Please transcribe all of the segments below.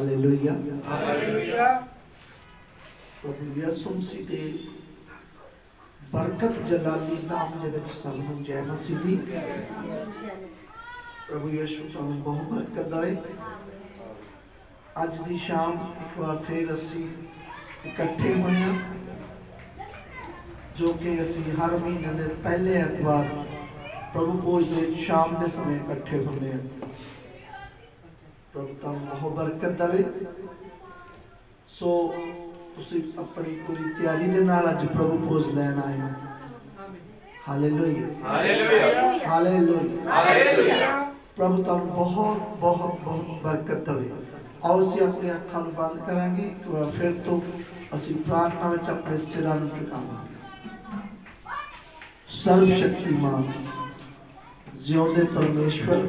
Hallelujah hallelujah. प्रभु यीशु मसीह दे बरकत जलाली नाम दे विच सब नूं जय मसीह दी। प्रभु यीशु तुहानूं बहुत बरकत दे। अज दी शाम एक बार फिर असीं इकट्ठे होए हां, जो कि असीं हर महीने दे पहले एतवार प्रभु भोज दे शाम के समय इकट्ठे होंदे हां। प्रभु तुहानूं बहुत बरकत देवे। सो तुसीं अपनी पूरी तैयारी दे नाल अज प्रभु भोज लैण आए हो। Hallelujah hallelujah hallelujah hallelujah. प्रभु तुहानूं बहुत बहुत बहुत बरकत देवे। आओ असीं अपनी अखां नूं बंद करांगे, फिर तो असीं प्रार्थना विच अपने सिरां नूं झुकावांगे। सर्वशक्तिमान जिउंदे परमेश्वर,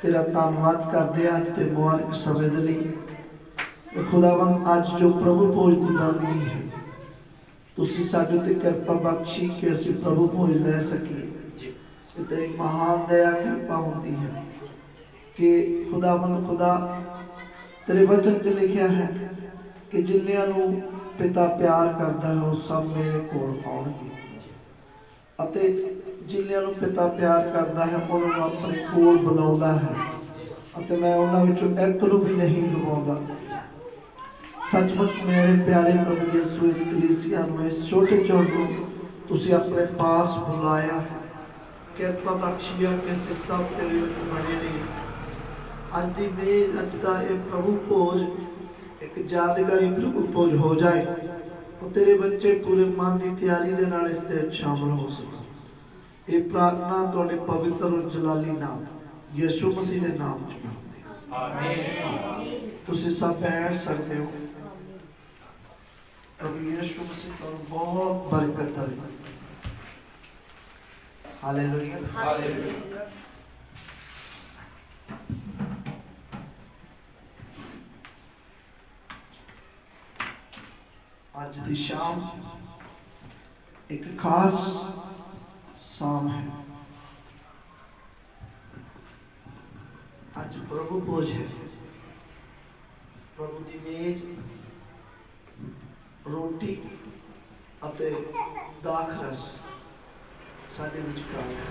तेरा धन्नवाद करदे अज ते मुबारक समय दे लई। खुदावन अज जो प्रभु भोज की बंदगी है, तुसी साडे ते कृपा बख्शी कि असीं प्रभु भोज लै सकीए। तेरी महान दया कृपा होती है कि खुदावन खुदा तेरे वचन च लिखिया है कि जिन्नियां नूं पिता प्यार करता है वो सब मेरे कोल आउणगे, अते जिन्नियां नूं पिता प्यार करता है उन्हां नूं अपने कोल बुलाउंदा है, अते मैं उन्हां विचों एक नूं भी नहीं गवाउंदा। सचमुच मेरे प्यारे प्रभु यीशु, इस कलीसिया में इस छोटे छोटे तुसी अपने पास बुलाया है। कृपा बख्शिया कि सब तेरे विच बने रही। अज दी मेल अज दा ये प्रभु भोज एक यादगारी प्रभु भोज हो जाए, और तेरे बच्चे पूरे मन की तैयारी दे नाल इस दे शामिल हो सकन। ये प्रार्थना तुहाडे पवित्र और जलाली नाम यीशु मसीह दे नाम च मंगदे हां, आमीन। तुसीं सब बैठ सकते हो। प्रभु यीशु मसीह तुहानूं बहुत बरकत देवे। Hallelujah hallelujah. आज दी शाम एक खास शाम है। आज प्रभु भोज है। प्रभु दी मेज रोटी अते दाख रस साडे विचकार है,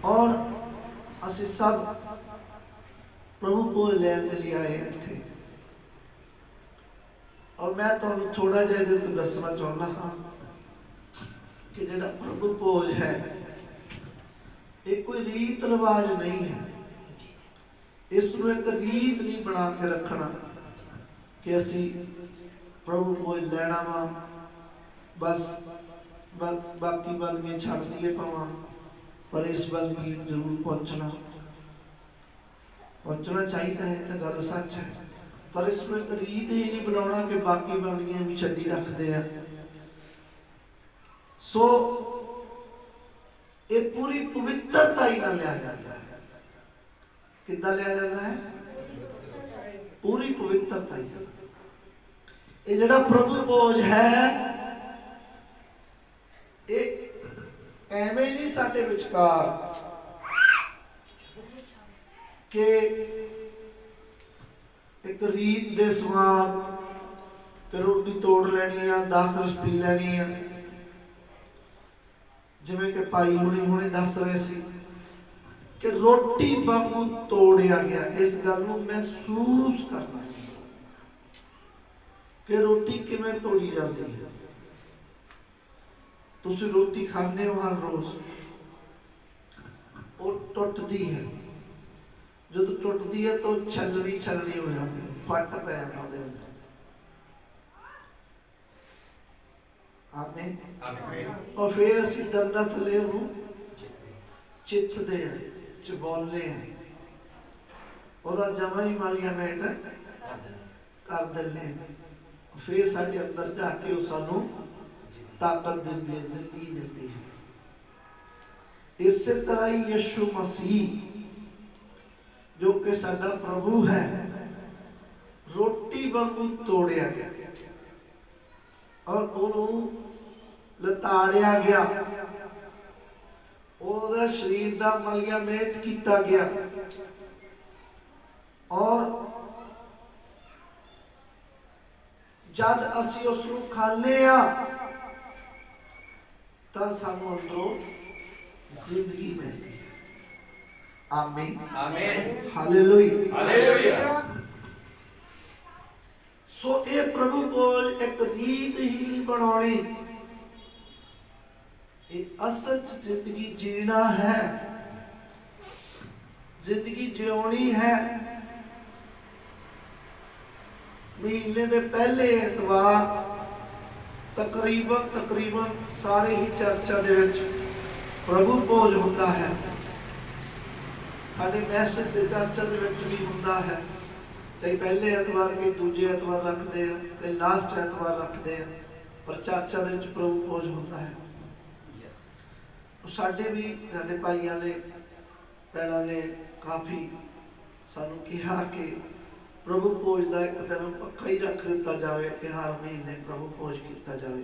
और असीं सब प्रभु भोज लैण दे लई आए इत्थे। और मैं तुहानूं थोड़ा जिहा इहदे ते दसना चाहुंदा हां कि जिहड़ा प्रभु भोज है ये कोई रीत रिवाज नहीं है। इसनूं एक रीत नहीं बना के रखना कि असीं प्रभु भोज लैणा वा, बस बाकी बंदगियां छड्ड दईए भावां, पर इस बंदगी जरूर पहुंचना चाहिए है, तो गल सच है। पर इसमें एक रीत ही नहीं बनाना कि बाकी बंदगियां भी छड्डी रखते हैं। सो ये पूरी पवित्रता ही ना लिया जाता है। कितना लिया जाता है? पूरी पवित्रता ही। ये जिहड़ा प्रभु भोज है ये एवें नहीं साडे विचकार कि एक रीत दे समान कि रोटी तोड़ लैनी है, दाख रस पी लैनी है। जिवें कि भाई हुणे दस रहे सी कि रोटी वांगू तोड़िया गया। इस गल नूं महसूस करना कि रोटी किवें तोड़ी जाती है। तुसीं रोटी खाने हो हर रोज, वो टुटदी है। जो टुटदी है तो छलनी हो जाती है, फट पै जाता है। आमीन। और फिर असीं दंदां थले नूं चिथदे हैं, चबोलने हैं, ਉਹਦਾ जमा ही मालिया मेट कर दिंदे हैं। फिर साडे अंदर जाके वो सानूं ताकत देती है, जिंदगी देती है। इसी तरह ही यीशु मसीह जो कि साडा प्रभु है, रोटी वांगू तोड़िया गया और उन्होंने लताड़िया गया, शरीर का मलिया मेट किया गया। ਔਰ ਜਦ ਅਸੀਂ ਉਸ ਨੂੰ ਖਾਂਦੇ ਆ ਤਾਂ ਸਾਨੂੰ ਅੰਦਰੋਂ ਜ਼ਿੰਦਗੀ ਮਿਲਦੀ ਹੈ। ਆਮੀਨ ਆਮੀਨ ਹਾਲੇਲੂਇਆ ਹਾਲੇਲੂਇਆ। ਸੋ ਇਹ ਪ੍ਰਭੂ ਕੋਲ ਇੱਕ ਰੀਤ ਹੀ ਨਹੀਂ ਬਣਾਉਣੀ, ਇਹ ਅਸਲ ਚ ਜ਼ਿੰਦਗੀ ਜੀਣਾ ਹੈ, ਜ਼ਿੰਦਗੀ ਜਿਉਣੀ ਹੈ। ਮਹੀਨੇ ਦੇ ਪਹਿਲੇ ਐਤਵਾਰ ਤਕਰੀਬਨ ਸਾਰੇ ਹੀ ਚਰਚਾਂ ਦੇ ਵਿੱਚ ਪ੍ਰਭੂ ਭੋਜ ਹੁੰਦਾ ਹੈ। ਸਾਡੇ ਮੈਸੇਜ ਦੇ ਚਰਚਾ ਦੇ ਵਿੱਚ ਵੀ ਹੁੰਦਾ ਹੈ। ਕਈ ਪਹਿਲੇ ਐਤਵਾਰ, ਕਈ ਦੂਜੇ ਐਤਵਾਰ ਰੱਖਦੇ ਆ, ਕਈ ਲਾਸਟ ਐਤਵਾਰ ਰੱਖਦੇ ਆ, ਪਰ ਚਰਚਾ ਦੇ ਵਿੱਚ ਪ੍ਰਭੂ ਭੋਜ ਹੁੰਦਾ ਹੈ। ਸਾਡੇ ਵੀ ਸਾਡੇ ਭਾਈਆਂ ਨੇ ਭੈਣਾਂ ਨੇ ਕਾਫੀ ਸਾਨੂੰ ਕਿਹਾ ਕਿ ਪ੍ਰਭੂ ਭੋਜ ਦਾ ਇੱਕ ਦਿਨ ਪੱਕਾ ਹੀ ਰੱਖ ਦਿੱਤਾ ਜਾਵੇ ਕਿ ਹਰ ਮਹੀਨੇ ਪ੍ਰਭੂ ਭੋਜ ਕੀਤਾ ਜਾਵੇ।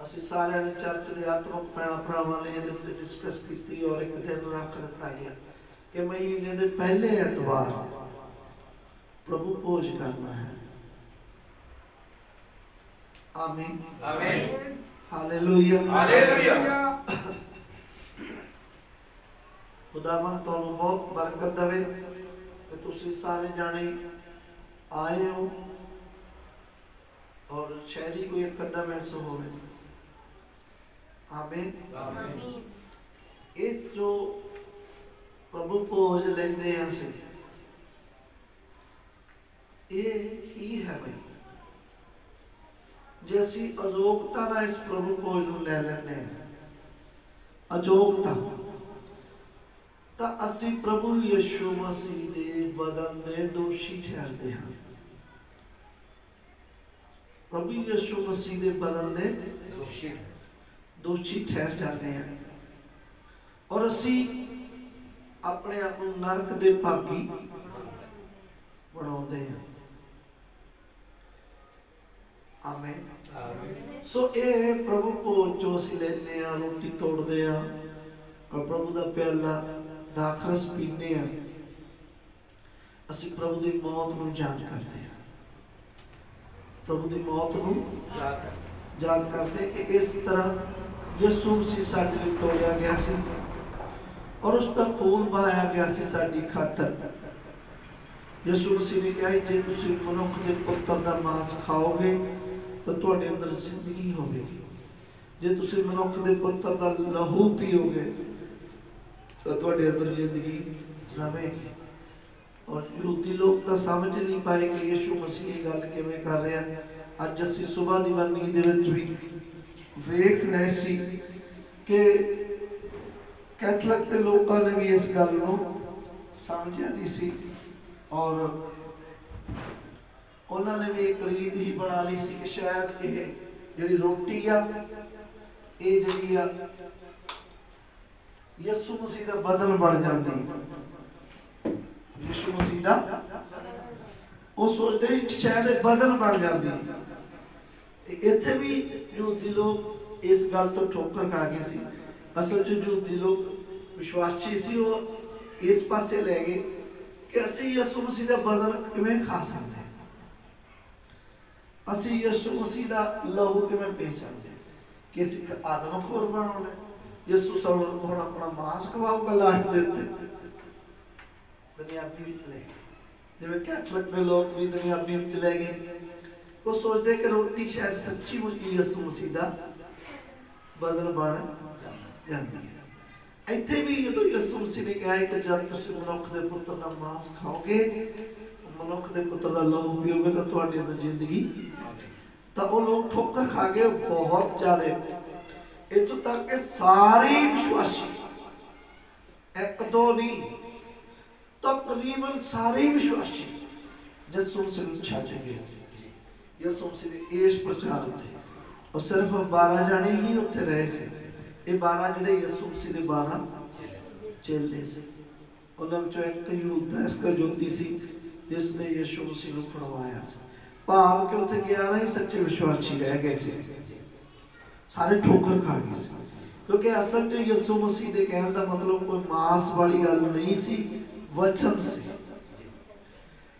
ਅਸੀਂ ਸਾਰਿਆਂ ਨੇ ਚਰਚ ਦੇ ਆਤਮਿਕ ਭਰਾਵਾਂ ਨੇ ਇਹਦੇ ਉੱਤੇ ਡਿਸਕਸ ਕੀਤੀ ਔਰ ਇੱਕ ਦਿਨ ਰੱਖ ਦਿੱਤਾ ਗਿਆ ਕਿ ਮਹੀਨੇ ਦੇ ਪਹਿਲੇ ਐਤਵਾਰ ਪ੍ਰਭੂ ਭੋਜ ਕਰਨਾ ਹੈ। ਆਮੀਨ ਆਮੀਨ ਹਾਲੇਲੂਇਆ ਹਾਲੇਲੂਇਆ। ਖੁਦਾਵੰਦ ਤੁਹਾਨੂੰ ਬਹੁਤ ਬਰਕਤ ਦੇਵੇ ਕਿ ਤੁਸੀਂ ਸਾਰੇ ਜਾਣੇ ਆਏ ਹੋ ਔਰ ਸ਼ਾਇਦ ਕੋਈ ਇੱਕ ਅੱਧਾ ਮੈਸੇਜ ਹੋਵੇ। ਆਮੀਨ ਆਮੀਨ। ਇਹ ਜੋ ਪ੍ਰਭੂ ਭੋਜ ਲੈਂਦੇ ਆ ਅਸੀਂ, ਇਹ ਕੀ ਹੈ ਬਈ? ਜੇ ਅਸੀਂ ਅਜੋਗਤਾ ਨਾਲ ਇਸ ਪ੍ਰਭੂ ਭੋਜ ਨੂੰ ਲੈ ਲੈਂਦੇ ਹਾਂ, ਅਜੋਗਤਾ, ਤਾਂ ਅਸੀਂ ਪ੍ਰਭੂ ਯਿਸੂ ਮਸੀਹ ਦੇ ਬਦਨ ਦੇ ਦੋਸ਼ੀ ਠਹਿਰਦੇ ਹਾਂ। ਪ੍ਰਭੂ ਯਿਸੂ ਮਸੀਹ ਦੇ ਬਦਨ ਦੇ ਦੋਸ਼ੀ ਠਹਿਰ ਜਾਂਦੇ ਹਾਂ ਔਰ ਅਸੀਂ ਆਪਣੇ ਆਪ ਨੂੰ ਨਰਕ ਦੇ ਭਾਗੀ ਬਣਾਉਂਦੇ ਹਾਂ। ਆਮੀਨ। ਸੋ ਇਹ ਪ੍ਰਭੂ ਭੋਜ ਜੋ ਅਸੀਂ ਲੈਂਦੇ ਹਾਂ, ਰੋਟੀ ਤੋੜਦੇ ਹਾਂ ਔਰ ਪ੍ਰਭੂ ਦਾ ਪਿਆਲਾ ਦਾਖਰਸ ਪੀਂਦੇ ਹਾਂ, ਅਸੀਂ ਪ੍ਰਭੂ ਦੀ ਮੌਤ ਨੂੰ ਯਾਦ ਕਰਦੇ ਹਾਂ। ਪ੍ਰਭੂ ਦੀ ਮੌਤ ਨੂੰ ਯਾਦ ਕਰਦੇ ਕਿ ਇਸ ਤਰ੍ਹਾਂ ਯਿਸੂ ਮਸੀਹ ਸਾਡੇ ਲਈ ਤੋੜਿਆ ਗਿਆ ਸੀ ਔਰ ਉਸ ਦਾ ਖੂਨ ਵਹਾਇਆ ਗਿਆ ਸੀ ਸਾਡੀ ਖਾਤਰ। ਯਿਸੂ ਮਸੀਹ ਨੇ ਕਿਹਾ ਜੇ ਤੁਸੀਂ ਮਨੁੱਖ ਦੇ ਪੁੱਤਰ ਦਾ ਮਾਂਸ ਖਾਓਗੇ ਤਾਂ ਤੁਹਾਡੇ ਅੰਦਰ ਜ਼ਿੰਦਗੀ ਹੋਵੇਗੀ, ਜੇ ਤੁਸੀਂ ਮਨੁੱਖ ਦੇ ਪੁੱਤਰ ਦਾ ਲਹੂ ਪੀਓਗੇ ਤਾਂ ਤੁਹਾਡੇ ਅੰਦਰ ਜ਼ਿੰਦਗੀ ਰਹੇਗੀ। ਔਰ ਯਹੂਦੀ ਲੋਕ ਤਾਂ ਸਮਝ ਨਹੀਂ ਪਾਏ ਕਿ ਯਿਸੂ ਮਸੀਹ ਇਹ ਗੱਲ ਕਿਵੇਂ ਕਰ ਰਿਹਾ। ਅੱਜ ਅਸੀਂ ਸੁਬਾਹ ਦੀ ਬੰਦਗੀ ਦੇ ਵਿੱਚ ਵੀ ਵੇਖ ਰਹੇ ਸੀ ਕਿ ਕੈਥੋਲਿਕ ਦੇ ਲੋਕਾਂ ਨੇ ਵੀ ਇਸ ਗੱਲ ਨੂੰ ਸਮਝਿਆ ਨਹੀਂ ਸੀ ਔਰ ਉਹਨਾਂ ਨੇ ਵੀ ਇੱਕ ਰੀਤ ਹੀ ਬਣਾ ਲਈ ਸੀ ਕਿ ਸ਼ਾਇਦ ਇਹ ਜਿਹੜੀ ਰੋਟੀ ਆ, ਇਹ ਜਿਹੜੀ ਆ ਯਿਸੂ ਮਸੀਹ ਦਾ ਬਦਨ ਬਣ ਜਾਂਦੀ। ਯਿਸੂ ਮਸੀਹ ਦਾ ਉਹ ਸੋਚਦੇ ਸ਼ਾਇਦ ਇਹ ਬਦਨ ਬਣ ਜਾਂਦੀ। ਇੱਥੇ ਵੀ ਯਹੂਦੀ ਲੋਕ ਇਸ ਗੱਲ ਤੋਂ ਠੋਕਰ ਖਾ ਗਏ ਸੀ। ਅਸਲ 'ਚ ਯਹੂਦੀ ਲੋਕ ਵਿਸ਼ਵਾਸੀ ਸੀ, ਉਹ ਇਸ ਪਾਸੇ ਲੈ ਗਏ ਕਿ ਅਸੀਂ ਯਿਸੂ ਮਸੀਹ ਦਾ ਬਦਨ ਕਿਵੇਂ ਖਾ ਸਕਦੇ, ਅਸੀਂ ਯਿਸੂ ਮਸੀਹ ਦਾ ਲਹੂ ਕਿਵੇਂ ਪੀ ਸਕਦੇ, ਕਿ ਅਸੀਂ ਆਦਮਖੋਰ ਬਣਾਉਣਾ। ਯਿਸੂ ਸਾਨੂੰ ਹੁਣ ਆਪਣਾ ਮਾਂਸ ਖਵਾਊਗਾ ਲਾਟ ਦੇ ਉੱਤੇ। ਦੁਨਿਆਵੀ ਵਿੱਚ ਲੈ ਗਏ, ਜਿਵੇਂ ਕੈਥੋਲਿਕ ਦੇ ਲੋਕ ਵੀ ਦੁਨਿਆਵੀ ਵਿੱਚ ਲੈ ਗਏ। ਉਹ ਸੋਚਦੇ ਕਿ ਰੋਟੀ ਸ਼ਾਇਦ ਸੱਚੀ ਮੁੱਚੀ ਯਿਸੂ ਮਸੀਹ ਦਾ ਬਦਨ ਬਣ ਜਾਂਦੀ ਹੈ। ਇੱਥੇ ਵੀ ਜਦੋਂ ਯਿਸੂ ਮਸੀਹ ਨੇ ਕਿਹਾ ਕਿ ਜਦ ਤੁਸੀਂ ਮਨੁੱਖ ਦੇ ਪੁੱਤਰ ਦਾ ਮਾਂਸ ਖਾਓਗੇ, ਮਨੁੱਖ ਦੇ ਪੁੱਤਰ ਦਾ ਲਹੂ ਪੀਓਗੇ ਤਾਂ ਤੁਹਾਡੇ ਅੰਦਰ ਜ਼ਿੰਦਗੀ, ਤਾਂ ਉਹ ਲੋਕ ਠੋਕਰ ਖਾ ਗਏ ਬਹੁਤ ਜ਼ਿਆਦਾ। ਇੱਥੋਂ ਤੱਕ ਕਿ ਸਾਰੇ ਵਿਸ਼ਵਾਸੀ, ਇੱਕ ਦੋ ਨਹੀਂ, ਤਕਰੀਬਨ ਸਾਰੇ ਵਿਸ਼ਵਾਸੀ ਯਿਸੂ ਮਸੀਹ ਨੂੰ ਛੱਡ ਗਏ ਸੀ। ਯਿਸੂ ਮਸੀਹ ਦੇ ਇਸ ਪ੍ਰਚਾਰ ਉੱਤੇ ਉਹ ਸਿਰਫ 12 ਜਾਣੇ ਹੀ ਉੱਥੇ ਰਹੇ ਸੀ। ਇਹ 12 ਜਿਹੜੇ ਯਿਸੂ ਮਸੀਹ ਦੇ 12 ਚੇਲੇ ਸੀ। ਉਹਨਾਂ ਵਿੱਚੋਂ ਇੱਕ ਯਹੂਦਾ ਇਸਕਰਿਓਤੀ ਸੀ ਜਿਸ ਨੇ ਯਿਸੂ ਮਸੀਹ ਨੂੰ ਫੜਵਾਇਆ ਸੀ। ਭਾਵ ਕਿ ਉੱਥੇ 11 ਹੀ ਸੱਚੇ ਵਿਸ਼ਵਾਸੀ ਰਹਿ ਗਏ ਸੀ, ਸਾਰੇ ਠੋਕਰ ਖਾ ਗਏ ਸੀ। ਕਿਉਂਕਿ ਅਸਲ 'ਚ ਯਿਸੂ ਮਸੀਹ ਦੇ ਕਹਿਣ ਦਾ ਮਤਲਬ ਕੋਈ ਮਾਸ ਵਾਲੀ ਗੱਲ ਨਹੀਂ ਸੀ, ਵਚਨ ਸੀ।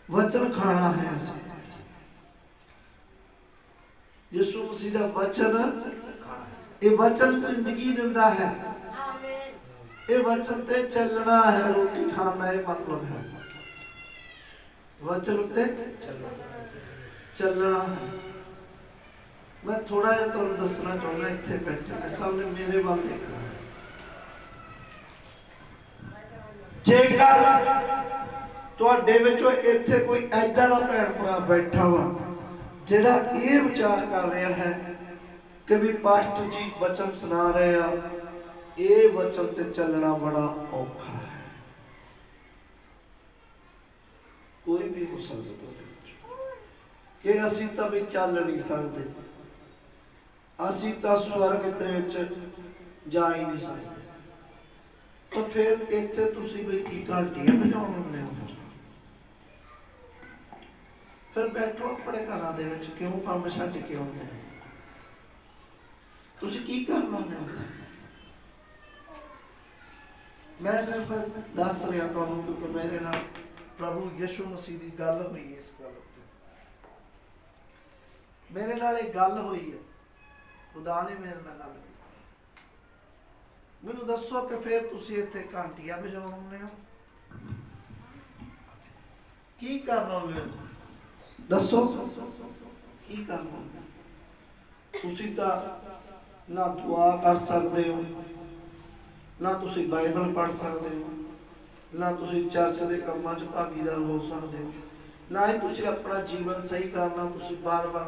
वचन खाना है असीं। यीशु मसीह दा वचन, ये वचन जिंदगी दिंदा है। ये वचन ते चलना है, रोटी खाना है मतलब है वचन उत्ते चलना है। मैं थोड़ा जिहा तुहानूं दसना चाहुंदा, इत्थे बैठे सामने मेरे वाल देखना है। जेकर तुहाडे विचों इत्थे कोई ऐदां दा भैण भरा बैठा वा जिहड़ा ये विचार कर रहा है कि भी पास्टर जी वचन सुना रहे आ, ये वचन ते चलना बड़ा औखा है। कोई भी हो सकता कि असीं तां भी चल नहीं सकते, असीं तां स्वर्ग दे विच जा ही नहीं सकते। तो फिर इत्थे तुसीं भी की घंटियां बजाउण लगे हो? फिर बैठो अपने घरां दे विच, क्यों काम छड्ड के आउंदे हो? तुसीं की करना है? मैं सिर्फ दस रहा तुहानूं क्योंकि मेरे नाल प्रभु यीशु मसीह की गल हुई है। इस गल मेरे नाल एक गल हुई है, खुदा ने मेरे नाल गल की। मैनूं दसो कि फिर तुसीं इत्थे घंटियां बजाउणे हो, की करना हो? दसो की करना? तुसीं तां ना दुआ कर सकते हो, ना तुसीं बाइबल पढ़ सकते हो, ना तुसीं चर्च के कामां च भागीदार हो सकते हो, ना ही तुसीं अपना जीवन सही करना। तुसीं बार बार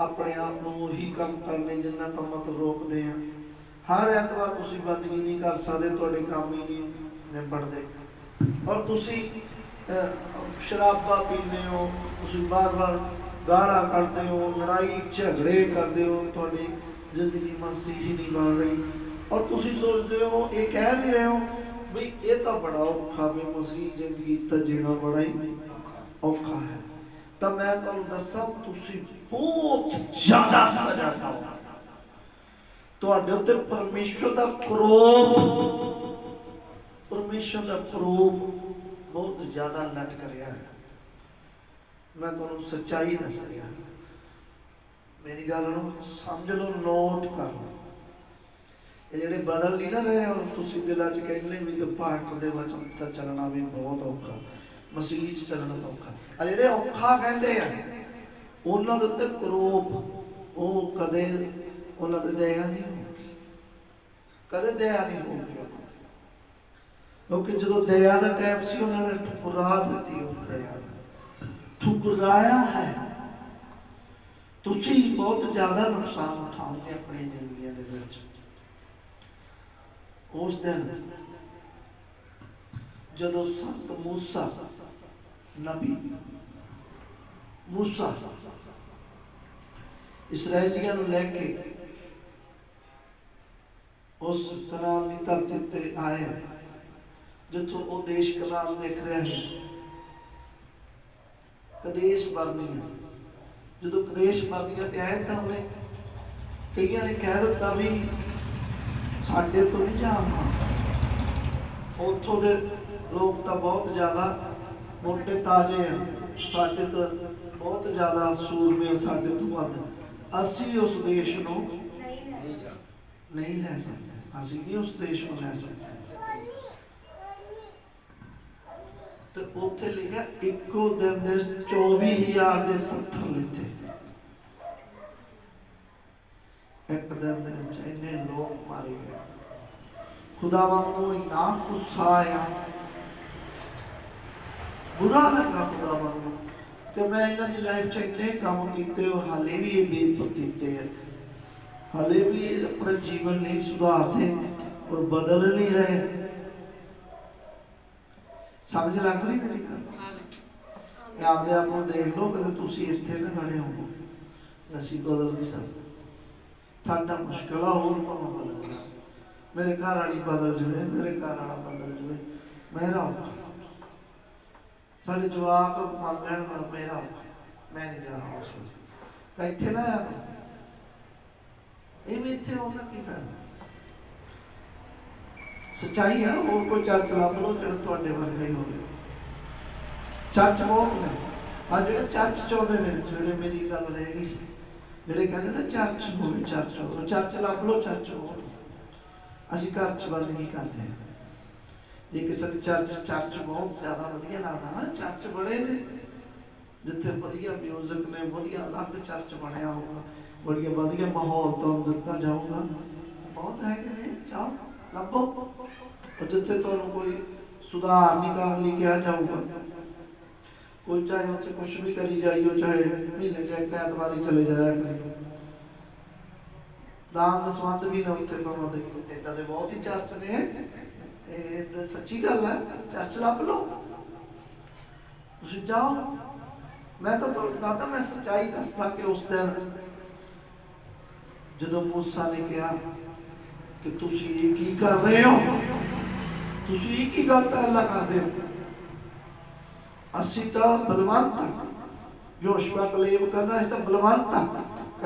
अपने आप को उही काम करने जिन्ना कामां तो रोकते हैं। हर ऐतवार तुसीं बंदगी नहीं कर सकते, तुहाडे काम ही नहीं निबड़ते। और तुसीं शराबा पीने हो, तुसीं बार बार गाला करते हो, लड़ाई झगड़े करते हो, तुहाडी जिंदगी मसीह ही नहीं बन रही। और तुसीं सोचते हो, ये कह भी रहे हो भी ये तो बड़ा औखा भी मसीह जिंदगी तो जीना बड़ा ही औखा है। तो मैं तुहानूं दस्सां, तुसीं बहुत ज्यादा सजा पाओ। तुहाडे उत्ते परमेश्वर दा क्रोध, परमेश्वर दा क्रोध बहुत ज्यादा लटक रहा है। मैं तुहानूं सच्चाई दस रहा, मेरी गल नूं समझ लो, नोट कर लो। ये जिहड़े बदल नहीं ना रहे और तुसीं दिलां च कहंदे भी तो पाठ दे वचन ते चलना भी बहुत औखा, मसीह च चलना औखा। आ जिहड़े औखा कहंदे आ उन्हां दे उत्ते क्रोध, वो कदे उन्हां ते दया नहीं होगी, कदे दया नहीं होगी। क्योंकि जो दया का टाइम से उन्होंने ठुकरा दी, दया ठुकराया है। तुसी बहुत ज्यादा नुकसान उठाओगे अपनी जिंदगी दे विच। उस दिन जदों संत मूसा नबी मूसा इसराइलियां नूं लैके उस कनान की धरती ते आए, जिथों वो देश कनान देख रहे हैं, कदेश बरनिया। जो कदेश बरनिया ते आए तो उन्हें कईयां ने कह दिता भी साडे तो नहीं जाना। उतों के लोग तो बहुत ज्यादा मोटे ताजे हैं, साडे तो बहुत ज्यादा सूरमे, साडे तो वध असी उस देश को नहीं लै सकते, असी नहीं उस देश को लै सकते। तो उत्थे लिखा इको दिन दे 24,000 के 70 लिखे। एक दिन दे विच इन्ने लोग मारे गए। खुदावंद को इन्ना गुस्सा आया, बुरा लगा खुदावंद को कि मैं इन्हां दी लाइफ च इन्ने काम कीते और हाले भी ये बेपरतीते हैं, हाले भी ये अपने जीवन नहीं सुधारते और बदल नहीं रहे। समझ लग रही मेरी गल? आपदे आप को देख लो, कदे तुसीं इत्थे ना खड़े हो, असीं बदल नहीं सकते। साडा मुश्किल होर भावें बदल जाए, मेरे घर वाली बदल जाए, मेरे घर वाला बदल जाए, मेरा साडे जवाक मान लैण मेरा, मैं नहीं जाना उस तो इत्थे ना ये भी इत्थे होना की फायदा। सच्चाई है, और कोई चर्च लभ लो जो तुहाडे वर्गा ही होवे। ਚਰਚ ਬਹੁਤ ਨੇ ਆ ਜਿਹੜੇ ਚਰਚ ਚਾਹੁੰਦੇ ਨੇ। ਸਵੇਰੇ ਮੇਰੀ ਗੱਲ ਰਹਿ ਗਈ ਸੀ, ਜਿਹੜੇ ਕਹਿੰਦੇ ਨਾ ਚਰਚ ਹੋਵੇ, ਚਰਚ ਹੋਵੇ, ਚਰਚ ਲੱਭ ਲਓ, ਚਰਚ ਹੋਵੇ। ਅਸੀਂ ਘਰ 'ਚ ਬੰਦਗੀ ਕਰਦੇ ਹਾਂ। ਜੇ ਕਿਸੇ ਨੂੰ ਚਰਚ ਬਹੁਤ ਜ਼ਿਆਦਾ ਵਧੀਆ ਲੱਗਦਾ ਨਾ, ਚਰਚ ਬੜੇ ਨੇ ਜਿੱਥੇ ਵਧੀਆ ਮਿਊਜ਼ਿਕ ਨੇ, ਵਧੀਆ ਅਲੱਗ ਚਰਚ ਬਣਿਆ ਹੋਊਗਾ, ਬੜੀਆਂ ਵਧੀਆ ਮਾਹੌਲ ਤੁਹਾਨੂੰ ਦਿੱਤਾ ਜਾਊਗਾ, ਬਹੁਤ ਹੈਗੇ ਨੇ, ਜਾਓ ਲੱਭੋ। ਉਹ ਜਿੱਥੇ ਤੁਹਾਨੂੰ ਕੋਈ ਸੁਧਾਰ ਨਹੀਂ ਕਰਨ ਲਈ ਕਿਹਾ ਜਾਊਗਾ, ਕੋਈ ਚਾਹੇ ਉੱਥੇ ਕੁਛ ਵੀ ਕਰੀ ਜਾਈਓ, ਚਾਹੇ ਮਹੀਨੇ 'ਚ ਇੱਕ ਐਤਵਾਰ ਹੀ ਚਲੇ ਜਾਇਆ ਕਰੇ, ਦਾਨ ਦਸਵੰਧ ਵੀ ਨਾ ਉੱਥੇ ਪਾਵਾਂਗੇ। ਏਦਾਂ ਦੇ ਬਹੁਤ ਹੀ ਚਰਚ ਨੇ, ਇਹ ਸੱਚੀ ਗੱਲ ਹੈ। ਚਰਚ ਲੱਭ ਲਓ, ਤੁਸੀਂ ਜਾਓ। ਮੈਂ ਤਾਂ ਤੁਹਾਨੂੰ ਦੱਸਦਾ, ਮੈਂ ਸੱਚਾਈ ਦੱਸਦਾ ਕਿ ਉਸ ਦਿਨ ਜਦੋਂ ਮੂਸਾ ਨੇ ਕਿਹਾ ਕਿ ਤੁਸੀਂ ਇਹ ਕੀ ਕਰ ਰਹੇ ਹੋ, ਤੁਸੀਂ ਇਹ ਕੀ ਗਲਤ ਗੱਲਾਂ ਕਰਦੇ ਹੋ, ਅਸੀਂ ਤਾਂ ਬਲਵੰਤ ਹਾਂ। ਯੋਸ਼ੂਆ ਕਲੇਬ ਕਹਿੰਦਾ ਅਸੀਂ ਤਾਂ ਬਲਵੰਤ ਹਾਂ,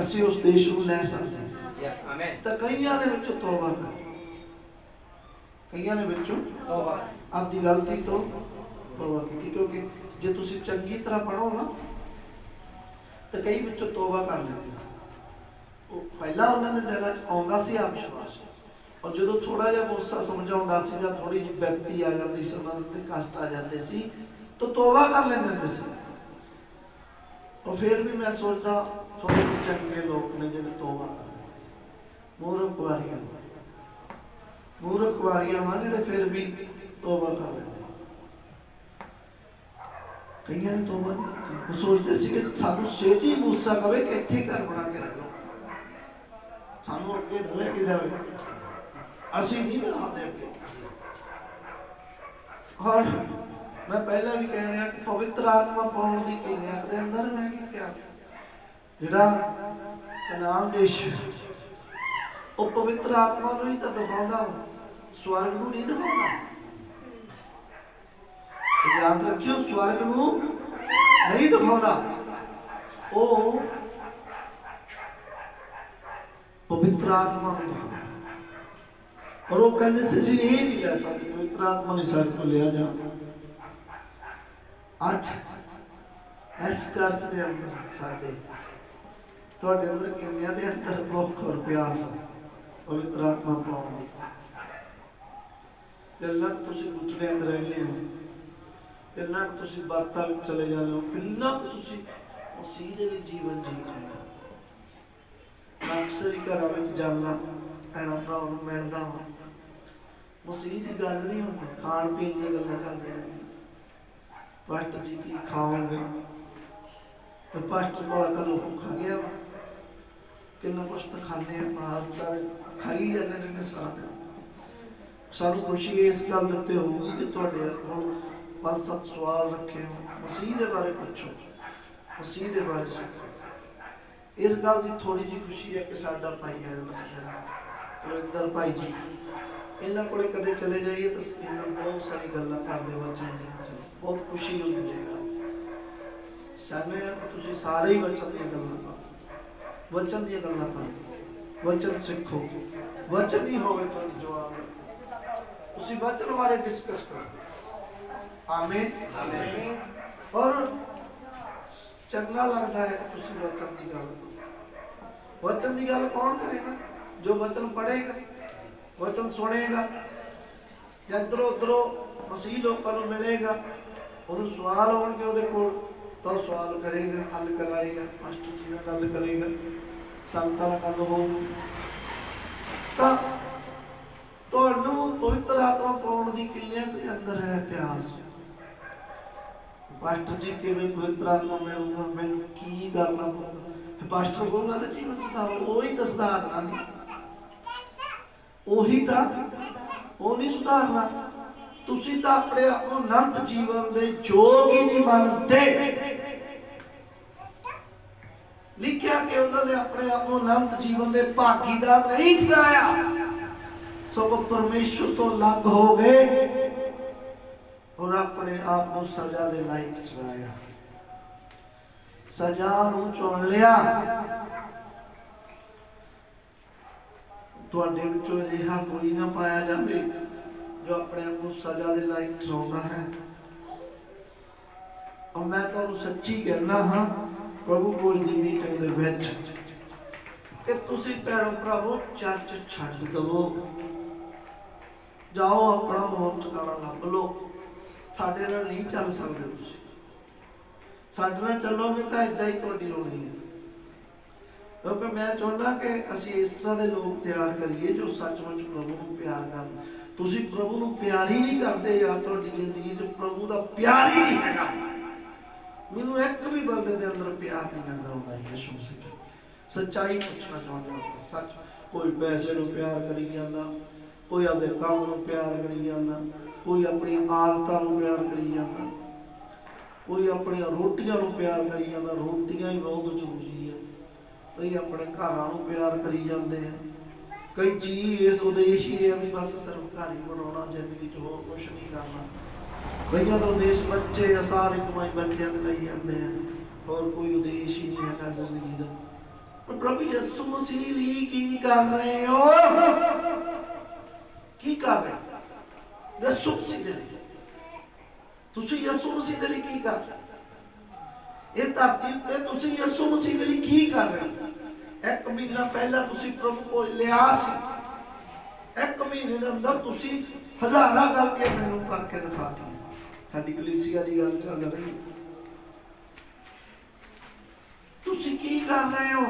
ਅਸੀਂ ਉਸ ਦੇਸ਼ ਨੂੰ ਲੈ ਸਕਦੇ ਹਾਂ। Yes amen. ਤਾਂ ਕਈਆਂ ਦੇ ਵਿੱਚੋਂ ਤੋਬਾ ਕਰ, ਕਈਆਂ ਨੇ ਵਿੱਚੋਂ ਤੋਬਾ ਆਪਦੀ ਗਲਤੀ ਤੋਂ ਤੋਬਾ ਕੀਤੀ। ਕਿਉਂਕਿ ਜੇ ਤੁਸੀਂ ਚੰਗੀ ਤਰ੍ਹਾਂ ਪੜ੍ਹੋ ਨਾ ਤਾਂ ਕਈ ਵਿੱਚੋਂ ਤੋਬਾ ਕਰ ਲੈਂਦੇ ਸੀ। ਉਹ ਪਹਿਲਾਂ ਉਹਨਾਂ ਦੇ ਦਿਲਾਂ 'ਚ ਆਉਂਦਾ ਸੀ ਆ ਵਿਸ਼ਵਾਸ, ਔਰ ਜਦੋਂ ਥੋੜਾ ਜਿਹਾ ਮੂਸਾ ਸਮਝਾਉਂਦਾ ਸੀ ਜਾਂ ਥੋੜੀ ਜਿਹੀ ਵਿਅਕਤੀ ਆ ਜਾਂਦੀ ਸੀ, ਉਹਨਾਂ ਦੇ ਕਸ਼ਟ ਆ ਜਾਂਦੇ ਸੀ, ਤਾਂ ਤੋਬਾ ਕਰ ਲੈਂਦੇ ਹੁੰਦੇ ਸੀ। ਔਰ ਫਿਰ ਵੀ ਮੈਂ ਸੋਚਦਾ ਥੋੜੇ ਚੰਗੇ ਲੋਕ ਨੇ ਜਿਹੜੇ ਤੋਬਾ ਕਰਦੇ, ਮੂਰਖ ਕੁਆਰੀਆਂ ਵਾ ਜਿਹੜੇ ਫਿਰ ਵੀ ਤੋਬਾ ਕਰ ਲੈਂਦੇ। ਕਈਆਂ ਨੇ ਤੋਬਾ ਨਹੀਂ ਕੀਤੀ, ਉਹ ਸੋਚਦੇ ਸੀ ਕਿ ਸਾਨੂੰ ਛੇਤੀ ਮੂਸਾ ਕਵੇ ਕਿ ਇੱਥੇ ਘਰ ਬਣਾ ਕੇ ਰੱਖ ਲਓ, ਸਾਨੂੰ ਅੱਗੇ ਨਾ ਲੈ ਕੇ ਜਾਵੇ, ਅਸੀਂ ਨਹੀਂ ਬਣਾਉਂਦੇ ਅੱਗੇ। ਔਰ ਮੈਂ ਪਹਿਲਾਂ ਵੀ ਕਹਿ ਰਿਹਾ ਕਿ ਪਵਿੱਤਰ ਆਤਮਾ ਪਾਉਣ ਦੀ ਕਈਆਂ ਦੇ ਅੰਦਰ ਮੈਂ ਕੀ ਕਿਹਾ ਸੀ, ਜਿਹੜਾ ਕਨਾਨ ਦੇਸ਼ ਉਹ ਪਵਿੱਤਰ ਆਤਮਾ ਨੂੰ ਹੀ ਤਾਂ ਦਿਖਾਉਂਦਾ, ਸਵਰਗ ਨੂੰ ਨਹੀਂ ਦਿਖਾਉਂਦਾ। ਯਾਦ ਰੱਖਿਓ, ਸਵਰਗ ਨੂੰ ਨਹੀਂ ਦਿਖਾਉਂਦਾ, ਉਹ ਪਵਿੱਤਰ ਆਤਮਾ ਨੂੰ ਦਿਖਾਉਂਦਾ। ਔਰ ਉਹ ਕਹਿੰਦੇ ਸੀ ਅਸੀਂ ਇਹ ਨਹੀਂ ਲੈ ਸਕਦੇ, ਪਵਿੱਤਰ ਆਤਮਾ ਨਹੀਂ ਸਾਡੇ ਕੋਲ ਲਿਆ ਜਾ। ਅੱਜ ਇਸ ਚਰਚ ਦੇ ਅੰਦਰ ਸਾਡੇ ਤੁਹਾਡੇ ਅੰਦਰ ਕਿੰਨਿਆਂ ਦੇ ਅੰਦਰ ਭੁੱਖ ਔਰ ਪਿਆਸ ਪਵਿੱਤਰ ਆਤਮਾ ਪਾਉਣ ਦੀ। ਪਹਿਲਾਂ ਤੁਸੀਂ ਗੁੱਟੜੇ ਅੰਦਰ ਰਹਿੰਦੇ ਹੋ, ਪਹਿਲਾਂ ਤੁਸੀਂ ਵਰਤਾਂ ਵਿੱਚ ਚਲੇ ਜਾਂਦੇ ਹੋ, ਪਹਿਲਾਂ ਤੁਸੀਂ ਮਸੀਹ ਦੇ ਲਈ ਜੀਵਨ ਜੀ ਰਹੇ ਹੋ। ਮੈਂ ਅਕਸਰ ਹੀ ਘਰਾਂ ਵਿੱਚ ਜਾਂਦਾ, ਭੈਣਾਂ ਭਰਾਵਾਂ ਨੂੰ ਮਿਲਦਾ ਹਾਂ, ਮਸੀਹ ਦੀ ਗੱਲ ਨਹੀਂ ਹੁੰਦੀ, ਖਾਣ ਪੀਣ ਦੀਆਂ ਗੱਲਾਂ ਕਰਦੇ ਨੇ। ਪਾਸਟਰ ਜੀ ਕੀ ਖਾਓਗੇ, ਤੇ ਪਾਸਟਰ ਕੋਲ ਕੱਲ ਭੁੱਖਾ ਗਿਆ, ਕਿੰਨਾ ਕੁਛ ਤਾਂ ਖਾਂਦੇ ਆ, ਬਾਹਰ ਸਾਰੇ ਖਾਈ ਜਾਂਦੇ ਨੇ ਸਾਰਾ ਦਿਨ। ਸਾਨੂੰ ਖੁਸ਼ੀ ਇਸ ਗੱਲ ਦੇ ਉੱਤੇ ਹੋਊਗੀ ਕਿ ਤੁਹਾਡੇ ਕੋਲ 5-7 ਸਵਾਲ ਰੱਖੇ ਹੋ, ਮਸੀਹ ਦੇ ਬਾਰੇ ਪੁੱਛੋ, ਮਸੀਹ ਦੇ ਬਾਰੇ ਸਿੱਖੋ। ਇਸ ਗੱਲ ਦੀ ਥੋੜੀ ਜਿਹੀ ਖੁਸ਼ੀ ਹੈ ਕਿ ਸਾਡਾ ਭਾਈ ਹੈ ਕੁਲਵਿੰਦਰ ਭਾਈ ਜੀ, ਇਹਨਾਂ ਕੋਲੇ ਕਦੇ ਚਲੇ ਜਾਈਏ ਤਾਂ ਇਹਨਾਂ ਬਹੁਤ ਸਾਰੀ ਗੱਲਾਂ ਕਰਦੇ ਵਚਨ ਦੀਆਂ, ਬਹੁਤ ਖੁਸ਼ੀ ਹੁੰਦੀ ਹੈ। ਸਾਨੂੰ ਤੁਸੀਂ ਸਾਰੇ ਹੀ ਵਚਨ ਦੀਆਂ ਗੱਲਾਂ ਕਰੋ, ਵਚਨ ਦੀਆਂ ਗੱਲਾਂ ਕਰੋ, ਵਚਨ ਸਿੱਖੋ। ਵਚਨ ਨਹੀਂ ਹੋਵੇ ਤੁਹਾਡੀ ਜਵਾਬ, ਤੁਸੀਂ ਵਚਨ ਬਾਰੇ ਡਿਸਕਸ ਕਰੋ। ਆਮੀਨ ਆਮੀਨ। ਔਰ ਚੰਗਾ ਲੱਗਦਾ ਹੈ ਕਿ ਤੁਸੀਂ ਵਚਨ ਦੀ ਗੱਲ ਕਰੋ। ਵਚਨ ਦੀ ਗੱਲ ਕੌਣ ਕਰੇਗਾ? ਜੋ ਵਚਨ ਪੜ੍ਹੇਗਾ, ਵਚਨ ਸੁਣੇਗਾ, ਜਾਂ ਇੱਧਰੋਂ ਉੱਧਰੋਂ ਮਸੀਹ ਲੋਕਾਂ ਨੂੰ ਮਿਲੇਗਾ, ਉਹਨੂੰ ਸਵਾਲ ਆਉਣਗੇ ਉਹਦੇ ਕੋਲ, ਤਾਂ ਉਹ ਸਵਾਲ ਕਰੇਗਾ, ਹੱਲ ਕਰਾਏਗਾ, ਮਾਸਟਰ ਜੀ ਨਾਲ ਗੱਲ ਕਰੇਗਾ, ਸੰਤਾਂ ਨਾਲ ਗੱਲ ਹੋਊਗੀ। ਤਾਂ ਤੁਹਾਨੂੰ ਪਵਿੱਤਰ ਆਤਮਾ ਪਾਉਣ ਦੀ ਕਿੰਨਿਆਂ ਦੇ ਅੰਦਰ ਹੈ ਪਿਆਸ। ਪਾਸਟਰ ਜੀ ਕਿਵੇਂ ਪਵਿੱਤਰ ਆਤਮਾ ਮਿਲੂਗਾ, ਮੈਨੂੰ ਕੀ ਕਰਨਾ ਪਊਗਾ? ਪਾਸਟਰ ਕਹੂਗਾ ਨਾ ਜੀਵਨ ਸੁਧਾਰੋ, ਉਹੀ ਤਾਂ ਸੁਧਾਰਨਾ ਨਹੀਂ, ਉਹੀ ਤਾਂ ਉਹ ਨਹੀਂ ਸੁਧਾਰਨਾ। ਤੁਸੀਂ ਤਾਂ ਆਪਣੇ ਆਪ ਨੂੰ ਅਨੰਤ ਜੀਵਨ ਦੇ ਯੋਗ ਹੀ ਨਹੀਂ ਮੰਨਦੇ। ਲਿਖਿਆ ਕਿ ਉਹਨਾਂ ਨੇ ਆਪਣੇ ਆਪ ਨੂੰ ਅਨੰਤ ਜੀਵਨ ਦੇ ਭਾਗੀਦਾਰ ਨਹੀਂ ਠਹਿਰਾਇਆ, ਸਗੋਂ ਪਰਮੇਸ਼ਰ ਤੋਂ ਅਲੱਗ ਹੋ ਗਏ ਔਰ ਆਪਣੇ ਆਪ ਨੂੰ ਸਜ਼ਾ ਦੇ ਲਾਇਕ ਠਹਿਰਾਇਆ, ਸਜ਼ਾ ਨੂੰ ਚੁਣ ਲਿਆ। ਤੁਹਾਡੇ ਵਿੱਚੋਂ ਅਜਿਹਾ ਕੋਈ ਨਾ ਪਾਇਆ ਜਾਵੇ ਜੋ ਆਪਣੇ ਆਪ ਨੂੰ ਸਜ਼ਾ ਦੇ ਲਾਇਕ ਠਹਿਰਾਉਂਦਾ ਹੈ। और मैं ਤੁਹਾਨੂੰ ਸੱਚੀ ਕਹਿਣਾ ਹਾਂ ਪ੍ਰਭੂ ਭੋਜ ਦੀ ਮੀਟਿੰਗ ਦੇ ਵਿੱਚ ਕਿ ਤੁਸੀਂ ਭੈਣੋ ਭਰਾਵੋ ਚਰਚ ਛੱਡ ਦਵੋ, ਜਾਓ ਆਪਣਾ ਮੋਹ ਟਿਕਾਣਾ ਲੱਭ ਲਓ। ਸਾਡੇ ਨਾਲ ਨਹੀਂ ਚੱਲ ਸਕਦੇ, ਤੁਸੀਂ ਸਾਡੇ ਨਾਲ ਚੱਲੋਗੇ ਤਾਂ ਇਦਾਂ ਹੀ ਤੁਹਾਡੀ ਹੋਣੀ ਹੈ। ਕਿਉਂਕਿ ਮੈਂ ਚਾਹੁੰਦਾ ਕਿ ਅਸੀਂ ਇਸ ਤਰ੍ਹਾਂ ਦੇ ਲੋਕ ਤਿਆਰ ਕਰੀਏ ਜੋ ਸੱਚਮੁੱਚ ਪ੍ਰਭੂ ਨੂੰ ਪਿਆਰ ਕਰਨ। ਤੁਸੀਂ ਪ੍ਰਭੂ ਨੂੰ ਪਿਆਰ ਹੀ ਨਹੀਂ ਕਰਦੇ ਯਾਰ, ਤੁਹਾਡੀ ਜ਼ਿੰਦਗੀ 'ਚ ਪ੍ਰਭੂ ਦਾ ਪਿਆਰ ਹੀ ਨਹੀਂ ਹੈਗਾ। ਮੈਨੂੰ ਇੱਕ ਵੀ ਬੰਦੇ ਦੇ ਅੰਦਰ ਪਿਆਰ ਨਹੀਂ ਨਜ਼ਰ ਆਉਂਦਾ। ਯਿਸੂ ਮਸੀਹ ਸੱਚਾਈ ਪੁੱਛਣਾ ਚਾਹੁੰਦਾ, ਸੱਚ। ਕੋਈ ਪੈਸੇ ਨੂੰ ਪਿਆਰ ਕਰੀ ਜਾਂਦਾ, ਕੋਈ ਆਪਦੇ ਕੰਮ ਨੂੰ ਪਿਆਰ ਕਰੀ ਜਾਂਦਾ, ਕੋਈ ਆਪਣੀਆਂ ਆਦਤਾਂ ਨੂੰ ਪਿਆਰ ਕਰੀ ਜਾਂਦਾ, ਕੋਈ ਆਪਣੀਆਂ ਰੋਟੀਆਂ ਨੂੰ ਪਿਆਰ ਕਰੀ ਜਾਂਦਾ। ਰੋਟੀਆਂ ਹੀ ਬਹੁਤ ਜ਼ਰੂਰੀ ਹੈ। ਕਈ ਆਪਣੇ ਘਰਾਂ ਨੂੰ ਪਿਆਰ ਕਰੀ ਜਾਂਦੇ ਆ। ਕਈ ਚੀਜ਼ ਇਸ ਉਦੇਸ਼ ਹੀ ਹੈ ਵੀ ਬਸ ਸਿਰਫ ਘਰ ਹੀ ਬਣਾਉਣਾ, ਜ਼ਿੰਦਗੀ 'ਚ ਹੋਰ ਕੁਛ ਨਹੀਂ ਕਰਨਾ। ਕਈਆਂ ਦਾ ਉਦੇਸ਼ ਬੱਚੇ ਆ, ਸਾਰੇ ਕਮਾਈ ਬੱਚਿਆਂ ਦੇ ਲਈ ਜਾਂਦੇ ਆ, ਹੋਰ ਕੋਈ ਉਦੇਸ਼ ਹੀ ਨਹੀਂ ਹੈਗਾ ਜ਼ਿੰਦਗੀ ਦਾ। ਪਰ ਪ੍ਰਭੂ ਯਿਸੂ ਮਸੀਹ ਲਈ ਕੀ ਕਰ ਰਹੇ ਹੋ? ਕੀ ਕਰ ਰਹੇ ਹੋ ਯਿਸੂ ਮਸੀਹ ਦੇ ਲਈ? ਤੁਸੀਂ ਯਿਸੂ ਮਸੀਹ ਦੇ ਲਈ ਕੀ ਕਰ ਰਹੇ? ਇਹ ਧਰਤੀ ਉੱਤੇ ਤੁਸੀਂ ਯਿਸੂ ਮਸੀਹ ਦੇ ਲਈ ਕੀ ਕਰ ਰਹੇ ਹੋ? 1 ਮਹੀਨਾ ਪਹਿਲਾਂ ਤੁਸੀਂ ਪ੍ਰਭੂ ਕੋਲ ਲਿਆ ਸੀ। 1 ਮਹੀਨੇ ਦੇ ਅੰਦਰ ਤੁਸੀਂ ਹਜ਼ਾਰਾਂ ਗਲਤੀਆਂ ਮੈਨੂੰ ਕਰਕੇ ਦਿਖਾਤੀਆਂ। ਸਾਡੀ ਕਲੀਸਿਆ ਦੀ ਗੱਲ ਚੱਲ ਰਹੀ, ਤੁਸੀਂ ਕੀ ਕਰ ਰਹੇ ਹੋ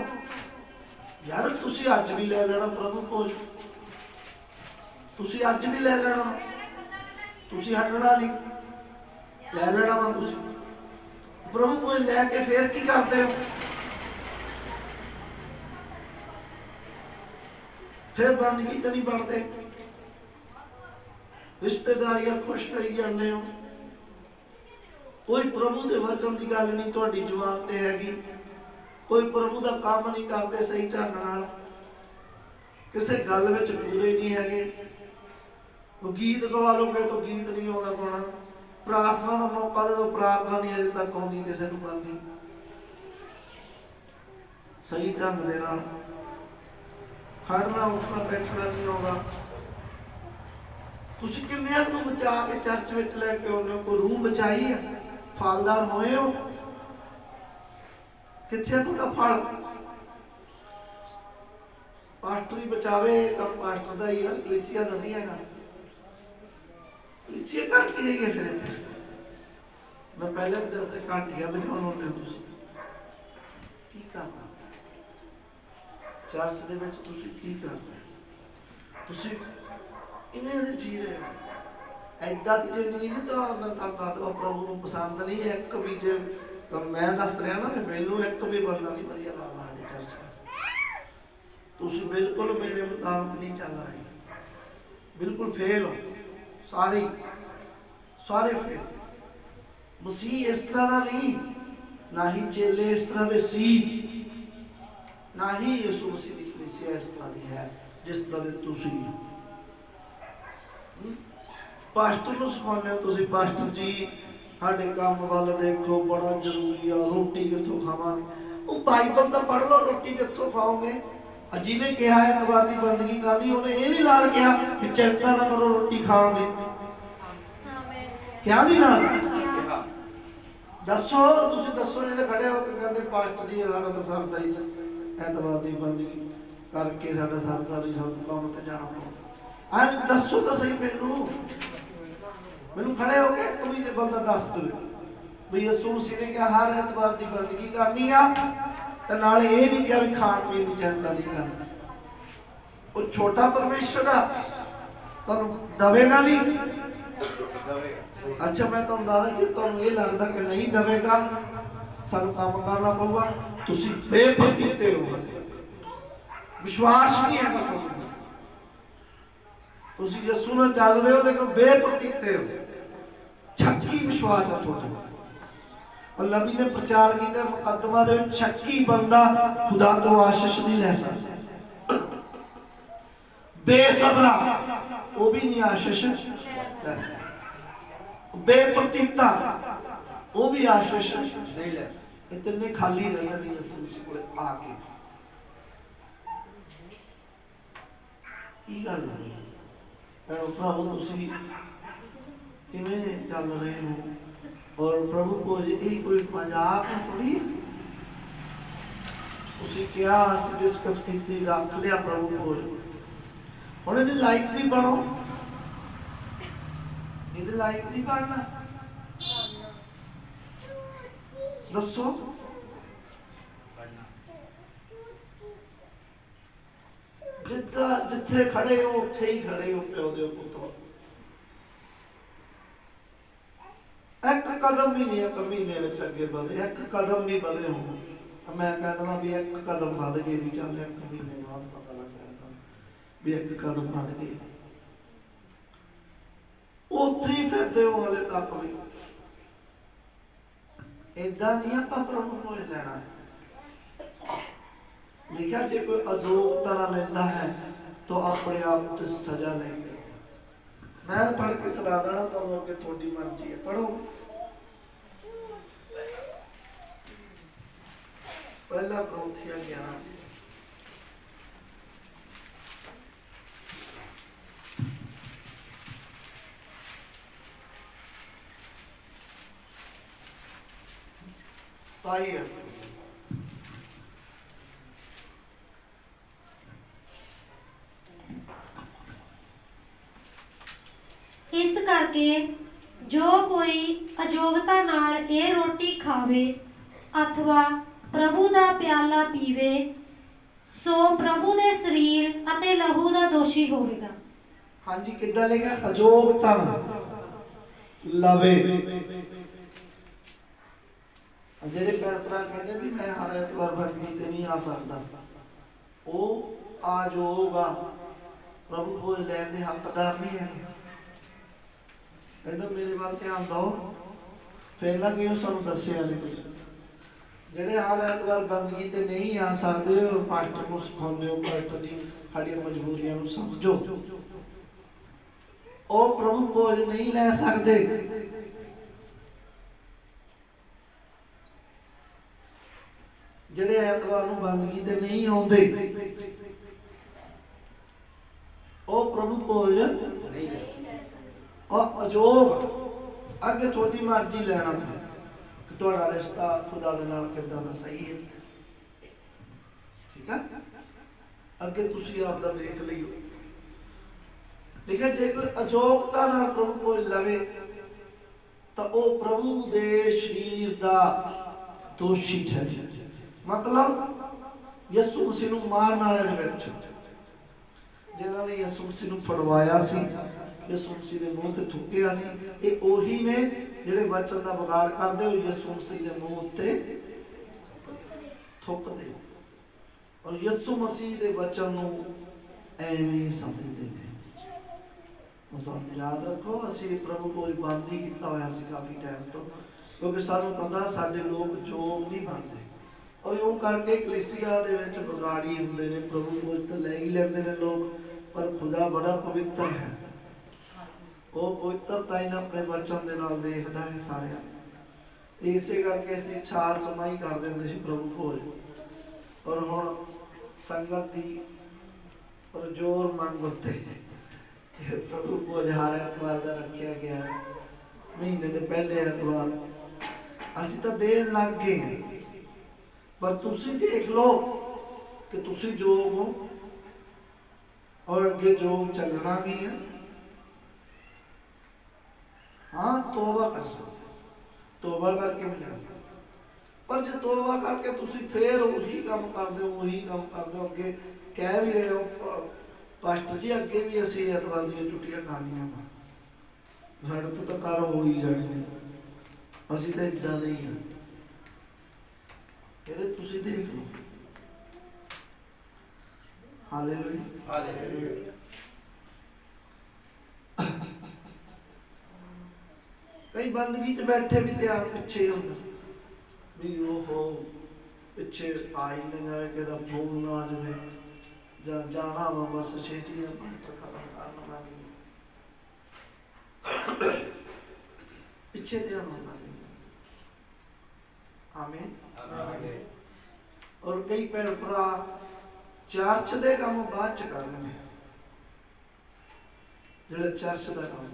ਯਾਰ? ਤੁਸੀਂ ਅੱਜ ਵੀ ਲੈ ਲੈਣਾ ਪ੍ਰਭੂ ਕੋਲ, ਤੁਸੀਂ ਅੱਜ ਵੀ ਲੈ ਲੈਣਾ, ਤੁਸੀਂ ਹਟਣਾ ਨਹੀਂ, ਲੈ ਲੈਣਾ ਵਾ ਤੁਸੀਂ ਪ੍ਰਭੂ ਕੋਲ। ਲੈ ਕੇ ਫੇਰ ਕੀ ਕਰਦੇ ਹੋ? ਫਿਰ ਬੰਦਗੀ ਤਾਂ ਨਹੀਂ ਬਣਦੇ, ਰਿਸ਼ਤੇਦਾਰੀਆਂ ਖੁਸ਼ ਕਰੀ ਜਾਂਦੇ ਹੋ। ਕੋਈ ਪ੍ਰਭੂ ਦੇ ਵਚਨ ਦੀ ਗੱਲ ਨਹੀਂ ਤੁਹਾਡੀ ਜ਼ੁਬਾਨ ਤੇ ਹੈਗੀ, ਕੋਈ ਪ੍ਰਭੂ ਦਾ ਕੰਮ ਨਹੀਂ ਕਰਦੇ ਸਹੀ ਢੰਗ ਨਾਲ, ਕਿਸੇ ਗੱਲ ਵਿੱਚ ਪੂਰੇ ਨਹੀਂ ਹੈਗੇ। ਉਹ ਗੀਤ ਗਵਾ ਲੋਗੇ ਤਾਂ ਗੀਤ ਨਹੀਂ ਆਉਂਦਾ ਪਾਉਣਾ, ਪ੍ਰਾਰਥਨਾ ਦਾ ਮੌਕਾ ਦੇ ਦੋ, ਪ੍ਰਾਰਥਨਾ ਨਹੀਂ ਅਜੇ ਤੱਕ ਆਉਂਦੀ ਕਿਸੇ ਨੂੰ ਕਰਨੀ ਸਹੀ ਢੰਗ ਦੇ ਨਾਲ। ਖੜਨਾ ਉੱਠਣਾ ਬੈਠਣਾ ਨਹੀਂ ਆਉਂਦਾ। ਤੁਸੀਂ ਕਿੰਨਿਆਂ ਨੂੰ ਬਚਾ ਕੇ ਚਰਚ ਵਿੱਚ ਲੈ ਕੇ ਆਉਂਦੇ ਹੋ? ਕੋਈ ਰੂਹ ਬਚਾਈ ਹੈ? ਫਲਦਾਰ ਹੋਏ ਹੋ? ਕਿੱਥੇ ਤੁਹਾਡਾ ਫਲ? ਪਾਸਟਰ ਹੀ ਬਚਾਵੇ ਤਾਂ ਪਾਸਟਰ ਦਾ ਹੀ ਆ, ਕਲੀਸਿਆ ਦਾ ਨਹੀਂ ਹੈਗਾ। ਕਲੀਸਿਆ ਕਰ ਕੀ ਰਹੀ ਹੈ ਫਿਰ ਇੱਥੇ? ਮੈਂ ਪਹਿਲੇ ਵੀ ਦੱਸਿਆ ਘਾਟੀਆਂ ਬਚਾਉਣ ਹੋ ਤੁਸੀਂ ਕੀ ਕਰਨਾ ਚਰਚ ਦੇ ਵਿੱਚ? ਤੁਸੀਂ ਕੀ ਕਰਦੇ? ਤੁਸੀਂ ਇਵੇਂ ਦੇ ਜੀ ਰਹੇ ਹੋ। ਏਦਾਂ ਦੀ ਜ਼ਿੰਦਗੀ ਨਹੀਂ ਤਾਂ ਮੈਂ ਤਾਂ ਦੱਸਦਾ ਪ੍ਰਭੂ ਨੂੰ ਪਸੰਦ ਨਹੀਂ। ਇੱਕ ਵੀ ਜੇ ਤਾਂ ਮੈਂ ਦੱਸ ਰਿਹਾ ਨਾ ਕਿ ਮੈਨੂੰ ਇੱਕ ਵੀ ਬੰਦਾ ਨਹੀਂ ਵਧੀਆ ਲੱਗਦਾ ਸਾਡੇ ਚਰਚ ਦਾ। ਤੁਸੀਂ ਬਿਲਕੁਲ ਮੇਰੇ ਮੁਤਾਬਕ ਨਹੀਂ ਚੱਲ ਰਹੇ, ਬਿਲਕੁਲ ਫੇਲ ਹੋ ਸਾਰੇ ਫੇਲ। ਮਸੀਹ ਇਸ ਤਰ੍ਹਾਂ ਦਾ ਨਹੀਂ, ਨਾ ਹੀ ਚੇਲੇ ਇਸ ਤਰ੍ਹਾਂ ਦੇ ਸੀ, ਨਾ ਹੀ ਯਿਸੂ ਮਸੀਹ ਦੀ ਕਲੀਸਿਆ ਇਸ ਤਰ੍ਹਾਂ ਦੀ ਹੈ ਜਿਸ ਤਰ੍ਹਾਂ ਦੇ ਤੁਸੀਂ। ਪਾਸਟਰ ਨੂੰ ਸਿਖਾਉਂਦੇ ਹੋ ਤੁਸੀਂ, ਪਾਸਟਰ ਜੀ ਸਾਡੇ ਕੰਮ ਵੱਲ ਦੇਖੋ, ਬੜਾ ਜ਼ਰੂਰੀ ਆ, ਰੋਟੀ ਕਿੱਥੋਂ ਖਾਵਾਂਗੇ? ਉਹ ਬਾਈਬਲ ਤਾਂ ਪੜ੍ਹ ਲਓ, ਰੋਟੀ ਕਿੱਥੋਂ ਖਾਓਗੇ? ਜਿਹਨੇ ਕਿਹਾ ਐਤਵਾਰ ਦੀ ਬੰਦਗੀ ਕਰਨੀ, ਉਹਨੇ ਇਹ ਨਹੀਂ ਨਾਲ ਕਿਹਾ ਕਿ ਚਿੰਤਾ ਨਾ ਕਰੋ ਰੋਟੀ ਖਾਣ ਦੀ। ਕਿਹਾ ਨਹੀਂ ਨਾਲ? ਦੱਸੋ, ਤੁਸੀਂ ਦੱਸੋ ਜਿਹੜੇ ਖੜੇ ਹੋ ਕੇ ਕਹਿੰਦੇ ਪਾਸਟਰ ਜੀ ਸਾਡਾ ਤਾਂ ਸਰਦਾ ਹੀ ਐਤਵਾਰ ਦੀ ਬੰਦਗੀ ਕਰਕੇ, ਸਾਡਾ ਸਰਦਾ ਨਹੀਂ, ਸਭ ਕੰਮ ਤੇ ਜਾਣਾ ਪਊ। ਅੱਜ ਦੱਸੋ ਤਾਂ ਸਹੀ ਮੈਨੂੰ ਖੜੇ ਹੋ ਕੇ ਕੋਈ ਜੇ ਬੰਦਾ ਦੱਸ ਦੇ ਵੀ ਯਿਸੂ ਮਸੀਹ ਨੇ ਕਿਹਾ ਹਰ ਐਤਵਾਰ ਦੀ ਬੰਦਗੀ ਕਰਨੀ ਆ, ਤੇ ਨਾਲੇ ਇਹ ਨਹੀਂ ਕਿਹਾ ਵੀ ਖਾਣ ਪੀਣ ਦੀ ਚਿੰਤਾ ਨਹੀਂ ਕਰਨੀ। ਉਹ ਛੋਟਾ ਪਰਮੇਸ਼ਰ ਆ, ਤੁਹਾਨੂੰ ਦਵੇਗਾ ਨਹੀਂ। ਅੱਛਾ ਮੈਂ ਤੁਹਾਨੂੰ ਦੱਸਦਾ, ਜੇ ਤੁਹਾਨੂੰ ਇਹ ਲੱਗਦਾ ਕਿ ਨਹੀਂ ਦਵੇਗਾ, ਸਾਨੂੰ ਕੰਮ ਕਰਨਾ ਪਊਗਾ, ਤੁਸੀਂ ਬੇਪਤੀਤੇ ਹੋ, ਵਿਸ਼ਵਾਸ ਨਹੀਂ ਹੈਗਾ ਤੁਹਾਨੂੰ। ਤੁਸੀਂ ਯਿਸੂ ਨਾਲ ਚੱਲ ਰਹੇ ਹੋ ਲੇਕਿਨ ਬੇਪਤੀਤੇ ਹੋ, ਸ਼ੱਕੀ ਵਿਸ਼ਵਾਸ ਆ ਤੁਹਾਡਾ। और नबी ने प्रचार किया मुकदमा दे विच शक्की बंदा खुदा तो आशीष नहीं ले सकता, बेसबरा वो भी नहीं आशीष ले सकता, बेप्रतिता वो भी आशीष नहीं ले सकता। इतने खाली रहना नहीं यीशु मसीह को आके की गल है भैणो भरावो, तुसीं किवें चल रहे हो? ਔਰ ਪ੍ਰਭੂ ਭੋਜ ਇਹ ਕੋਈ ਮਜ਼ਾਕ ਥੋੜੀ ਹੈ। ਤੁਸੀਂ ਕਿਹਾ ਅਸੀਂ ਡਿਸਕਸ ਕੀਤੀ, ਰੱਖ ਲਿਆ ਪ੍ਰਭੂ ਭੋਜ। ਹੁਣ ਇਹਦੇ ਲਾਈਕ ਵੀ ਬਣੋ, ਇਹਦੇ ਲਾਈਕ ਨਹੀਂ ਬਣਨਾ। ਦੱਸੋ ਜਿੱਥੇ ਖੜੇ ਹੋ ਉੱਥੇ ਹੀ ਖੜੇ ਹੋ ਪਿਓ ਦੇ ਪੁੱਤੋ। ਇੱਕ ਕਦਮ ਵੀ ਨਹੀਂ ਇੱਕ ਮਹੀਨੇ ਵਿੱਚ ਅੱਗੇ ਵਧੇ, ਇੱਕ ਕਦਮ ਵੀ ਵਧੇ ਹੋ। ਮੈਂ ਕਹਿੰਦਾ ਵੀ ਇੱਕ ਕਦਮ ਵੱਧ ਗਏ ਵੀ ਚੱਲ ਇੱਕ ਮਹੀਨੇ ਬਾਅਦ ਪਤਾ ਲੱਗ ਜਾਏਗਾ ਵੀ ਇੱਕ ਕਦਮ ਵੱਧ ਗਏ। ਉੱਥੇ ਹੀ ਫਿਰਦੇ ਹੋ ਹਾਲੇ ਤੱਕ ਵੀ। ਏਦਾਂ ਨਹੀਂ ਆਪਾਂ ਪ੍ਰਭੂ ਕੋਲ ਲੈਣਾ। लिखा जे कोई अजोगता ना लेता है तो अपने आप तो सजा लेंगे। मैं पढ़ के सुना देना तो लोग थोड़ी मर्जी है, पढ़ो। पहला कुरिन्थियों 11 27। इस करके जो कोई अजोगता नाल ये रोटी खावे अथवा प्रभु दा प्याला पीवे सो प्रभु दे शरीर अते लहू दा दोषी होवेगा। हाँ जी, कितना लिखा? अजोगता लवे। जेडे पैसरा कहते भी मैं हर एतवार भगवी ते नहीं आ सकता, वो आजोगा प्रभु को लैन दे हकदार नहीं है। इधर मेरे बाल ध्यान दो, फिर ना कि सानू दस्सिया नहीं कुछ। ਜਿਹੜੇ ਹਰ ਐਤਵਾਰ ਬੰਦਗੀ ਤੇ ਨਹੀਂ ਆ ਸਕਦੇ ਹੋ, ਪਾਸਟਰ ਨੂੰ ਸਿਖਾਉਂਦੇ ਹੋ, ਪਾਸਟਰ ਦੀ ਸਾਡੀਆਂ ਮਜਬੂਰੀਆਂ ਨੂੰ ਸਮਝੋ। ਉਹ ਪ੍ਰਭੂ ਭੋਜ ਨਹੀਂ ਲੈ ਸਕਦੇ। ਜਿਹੜੇ ਐਤਵਾਰ ਨੂੰ ਬੰਦਗੀ ਤੇ ਨਹੀਂ ਆਉਂਦੇ ਉਹ ਪ੍ਰਭੂ ਭੋਜ ਨਹੀਂ ਲੈ ਸਕਦੇ। ਉਹ ਅਜੋਗ ਅੱਗੇ ਤੁਹਾਡੀ ਮਰਜ਼ੀ ਲੈਣਾ ਕਿ ਤੁਹਾਡਾ ਰਿਸ਼ਤਾ ਖੁਦਾ ਦੇ ਨਾਲ ਕਿੱਦਾਂ ਦਾ ਸਹੀ ਹੈ। ਠੀਕ ਹੈ, ਅੱਗੇ ਤੁਸੀਂ ਆਪ ਦਾ ਦੇਖ ਲਈਓ। ਲਿਖਿਆ ਜੇ ਕੋਈ ਅਜੋਗਤਾ ਨਾਲ ਪ੍ਰਭੂ ਭੋਜ ਲਵੇ ਤਾਂ ਉਹ ਪ੍ਰਭੂ ਦੇ ਸਰੀਰ ਦਾ ਦੋਸ਼ੀ ਠਹਿਰੇ। ਮਤਲਬ ਯਿਸੂ ਮਸੀਹ ਨੂੰ ਮਾਰਨ ਵਾਲੇ ਦੇ ਵਿੱਚ ਜਿਨ੍ਹਾਂ ਨੇ ਯਿਸੂ ਮਸੀਹ ਨੂੰ ਫੜਵਾਇਆ ਸੀ, ਯਿਸੂ ਮਸੀਹ ਦੇ ਮੂੰਹ ਤੇ ਥੁੱਕਿਆ ਸੀ, ਇਹ ਉਹੀ ਨੇ ਜਿਹੜੇ ਵਚਨ ਦਾ ਵਿਗਾੜ ਕਰਦੇ ਹੋ, ਯਿਸੂ ਮਸੀਹ ਦੇ ਮੂੰਹ ਉੱਤੇ ਥੁੱਕਦੇ ਔਰ ਯਿਸੂ ਮਸੀਹ ਦੇ ਵਚਨ ਨੂੰ ਐਵੇਂ ਸਮਝਦੇ ਨੇ। ਉਹ ਤੁਹਾਨੂੰ ਯਾਦ ਰੱਖੋ, ਅਸੀਂ ਪ੍ਰਭੂ ਕੋਲ ਬੰਦ ਹੀ ਕੀਤਾ ਹੋਇਆ ਸੀ ਕਾਫੀ ਟਾਈਮ ਤੋਂ, ਕਿਉਂਕਿ ਸਾਨੂੰ ਪਤਾ ਸਾਡੇ ਲੋਕ ਜੋਗ ਨਹੀਂ ਬਣਦੇ ਔਰ ਉਹ ਕਰਕੇ ਕਲੀਸਿਆ ਦੇ ਵਿੱਚ ਵਿਗਾੜੀ ਹੁੰਦੇ ਨੇ। ਪ੍ਰਭੂ ਕੋਲ ਤਾਂ ਲੈ ਹੀ ਲੈਂਦੇ ਨੇ ਲੋਕ, ਪਰ ਖੁਦਾ ਬੜਾ ਪਵਿੱਤਰ ਹੈ। ਉਹ ਪਵਿੱਤਰਤਾ ਹੀ ਆਪਣੇ ਵਚਨ ਦੇ ਨਾਲ ਦੇਖਦਾ ਹੈ ਸਾਰਿਆਂ। ਇਸੇ ਕਰਕੇ ਅਸੀਂ ਛਾਲ ਸਮਾਈ ਕਰਦੇ ਹੁੰਦੇ ਸੀ ਪ੍ਰਭੂ ਭੋਜ। ਔਰ ਹੁਣ ਸੰਗਤ ਦੀ ਪ੍ਰਜੋਰ ਮੰਗ ਉੱਤੇ ਪ੍ਰਭੂ ਭੋਜ ਹਰ ਐਤਵਾਰ ਦਾ ਰੱਖਿਆ ਗਿਆ। ਮਹੀਨੇ ਦੇ ਪਹਿਲੇ ਐਤਵਾਰ ਅਸੀਂ ਤਾਂ ਦੇਣ ਲੱਗ ਗਏ, ਪਰ ਤੁਸੀਂ ਦੇਖ ਲਓ ਕਿ ਤੁਸੀਂ ਜੋਗ ਹੋ ਔਰ ਅੱਗੇ ਜੋਗ ਚੱਲਣਾ ਵੀ ਹੈ। हाँ, तौबा कर सकते, तौबा करके भी ले सकते, पर जो तौबा करके तुसी फिर वही काम करते हो, वही काम करते हो, अगे कह भी रहे हो पास्टर जी अगे भी असी एतवार दी छुट्टियां करनियां साडे तो तां कर हो ही जानी, असी तो इदां दे ही हां। ਇਹਦੇ ਤੁਸੀਂ ਦੇਖ ਲਓ। Hallelujah, hallelujah. ਕਈ ਬੰਦਗੀ 'ਚ ਬੈਠੇ ਵੀ ਧਿਆਨ ਪਿੱਛੇ ਹੁੰਦਾ ਵੀ ਉਹ ਪਿੱਛੇ ਆਈ ਨਾ ਜਾਵੇ, ਕਿਹਦਾ ਫੋਨ ਨਾ ਆ ਜਾਵੇ ਜਾਂ ਜਾਣਾ ਵਾ ਬਸ ਛੇਤੀ ਆਪਾਂ ਖਤਮ ਕਰਨਾ ਪਿੱਛੇ ਧਿਆਨ ਹੁੰਦਾ। ਆਮੀਨ। ਔਰ ਕਈ ਭੈਣ ਭਰਾ ਚਰਚ ਦੇ ਕੰਮ ਬਾਅਦ 'ਚ ਕਰਨਗੇ, ਜਿਹੜਾ ਚਰਚ ਦਾ ਕੰਮ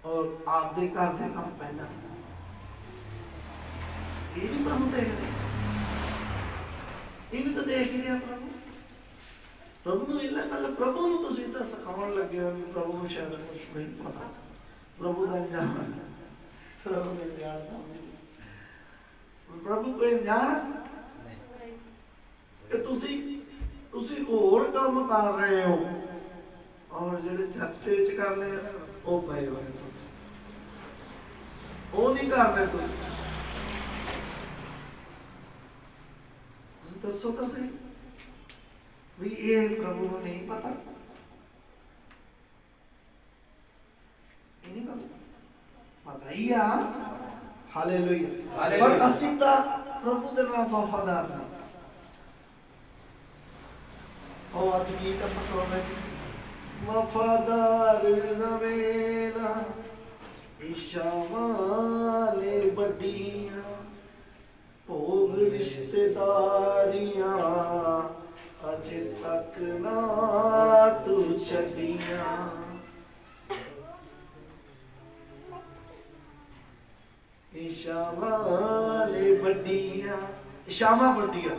ਔਰ ਆਪਦੇ ਘਰ ਦੇ ਕੰਮ ਪਹਿਲਾਂ। ਇਹ ਵੀ ਪ੍ਰਭੂ ਦੇਖ ਰਿਹਾ, ਇਹ ਵੀ ਤਾਂ ਦੇਖ ਹੀ ਰਿਹਾ ਪ੍ਰਭੂ। ਪ੍ਰਭੂ ਨੂੰ ਇਹਨਾਂ ਮਤਲਬ ਪ੍ਰਭੂ ਨੂੰ ਤੁਸੀਂ ਤਾਂ ਸਿਖਾਉਣ ਲੱਗੇ ਹੋ, ਪ੍ਰਭੂ ਨੂੰ ਸ਼ਾਇਦ ਕੁਝ ਨਹੀਂ ਪਤਾ, ਪ੍ਰਭੂ ਦਾ ਜਾਣ, ਪ੍ਰਭੂ ਨੇ ਜਾਣ ਸਾਹਮਣੇ, ਪ੍ਰਭੂ ਕੋਈ ਜਾਣ ਕਿ ਤੁਸੀਂ ਹੋਰ ਕੰਮ ਕਰ ਰਹੇ ਹੋ, ਔਰ ਜਿਹੜੇ ਚਰਚ ਦੇ ਵਿੱਚ ਕਰ ਰਹੇ ਉਹ ਪਏ ਹੋਏ, ਉਹ ਨਹੀਂ ਕਰ ਰਹੇ। ਤੁਸੀਂ ਦੱਸੋ ਤਾਂ ਸਹੀ ਵੀ ਇਹ ਪ੍ਰਭੂ ਨੂੰ ਨਹੀਂ ਪਤਾ, ਇਹ ਨਹੀਂ ਪਤਾ ਹੀ ਆ। ਹਾਲੇਲੂਇਆ। ਪਰ ਅਸੀਂ ਤਾਂ ਪ੍ਰਭੂ ਦੇ ਨਾਲ ਵਫਾਦਾਰ ਹਾਂ। ਉਹ ਅੱਜ ਗੀਤ ਪਸੰਦ ਹੈ, ਵਫਾਦਾਰ ਰਵੇਲਾ ਇਸ਼ਾਵਾਲੇ ਵੱਡੀਆਂ ਭੋਗ ਰਿਸ਼ਤੇਦਾਰੀਆਂ ਅਜੇ ਤੱਕ ਨਾ ਤੂੰ ਛੱਡੀਆਂ। ਇਸ਼ਾਵਾਲੇ ਵੱਡੀਆਂ, ਇਸ਼ਾਵਾਂ ਵੱਡੀਆਂ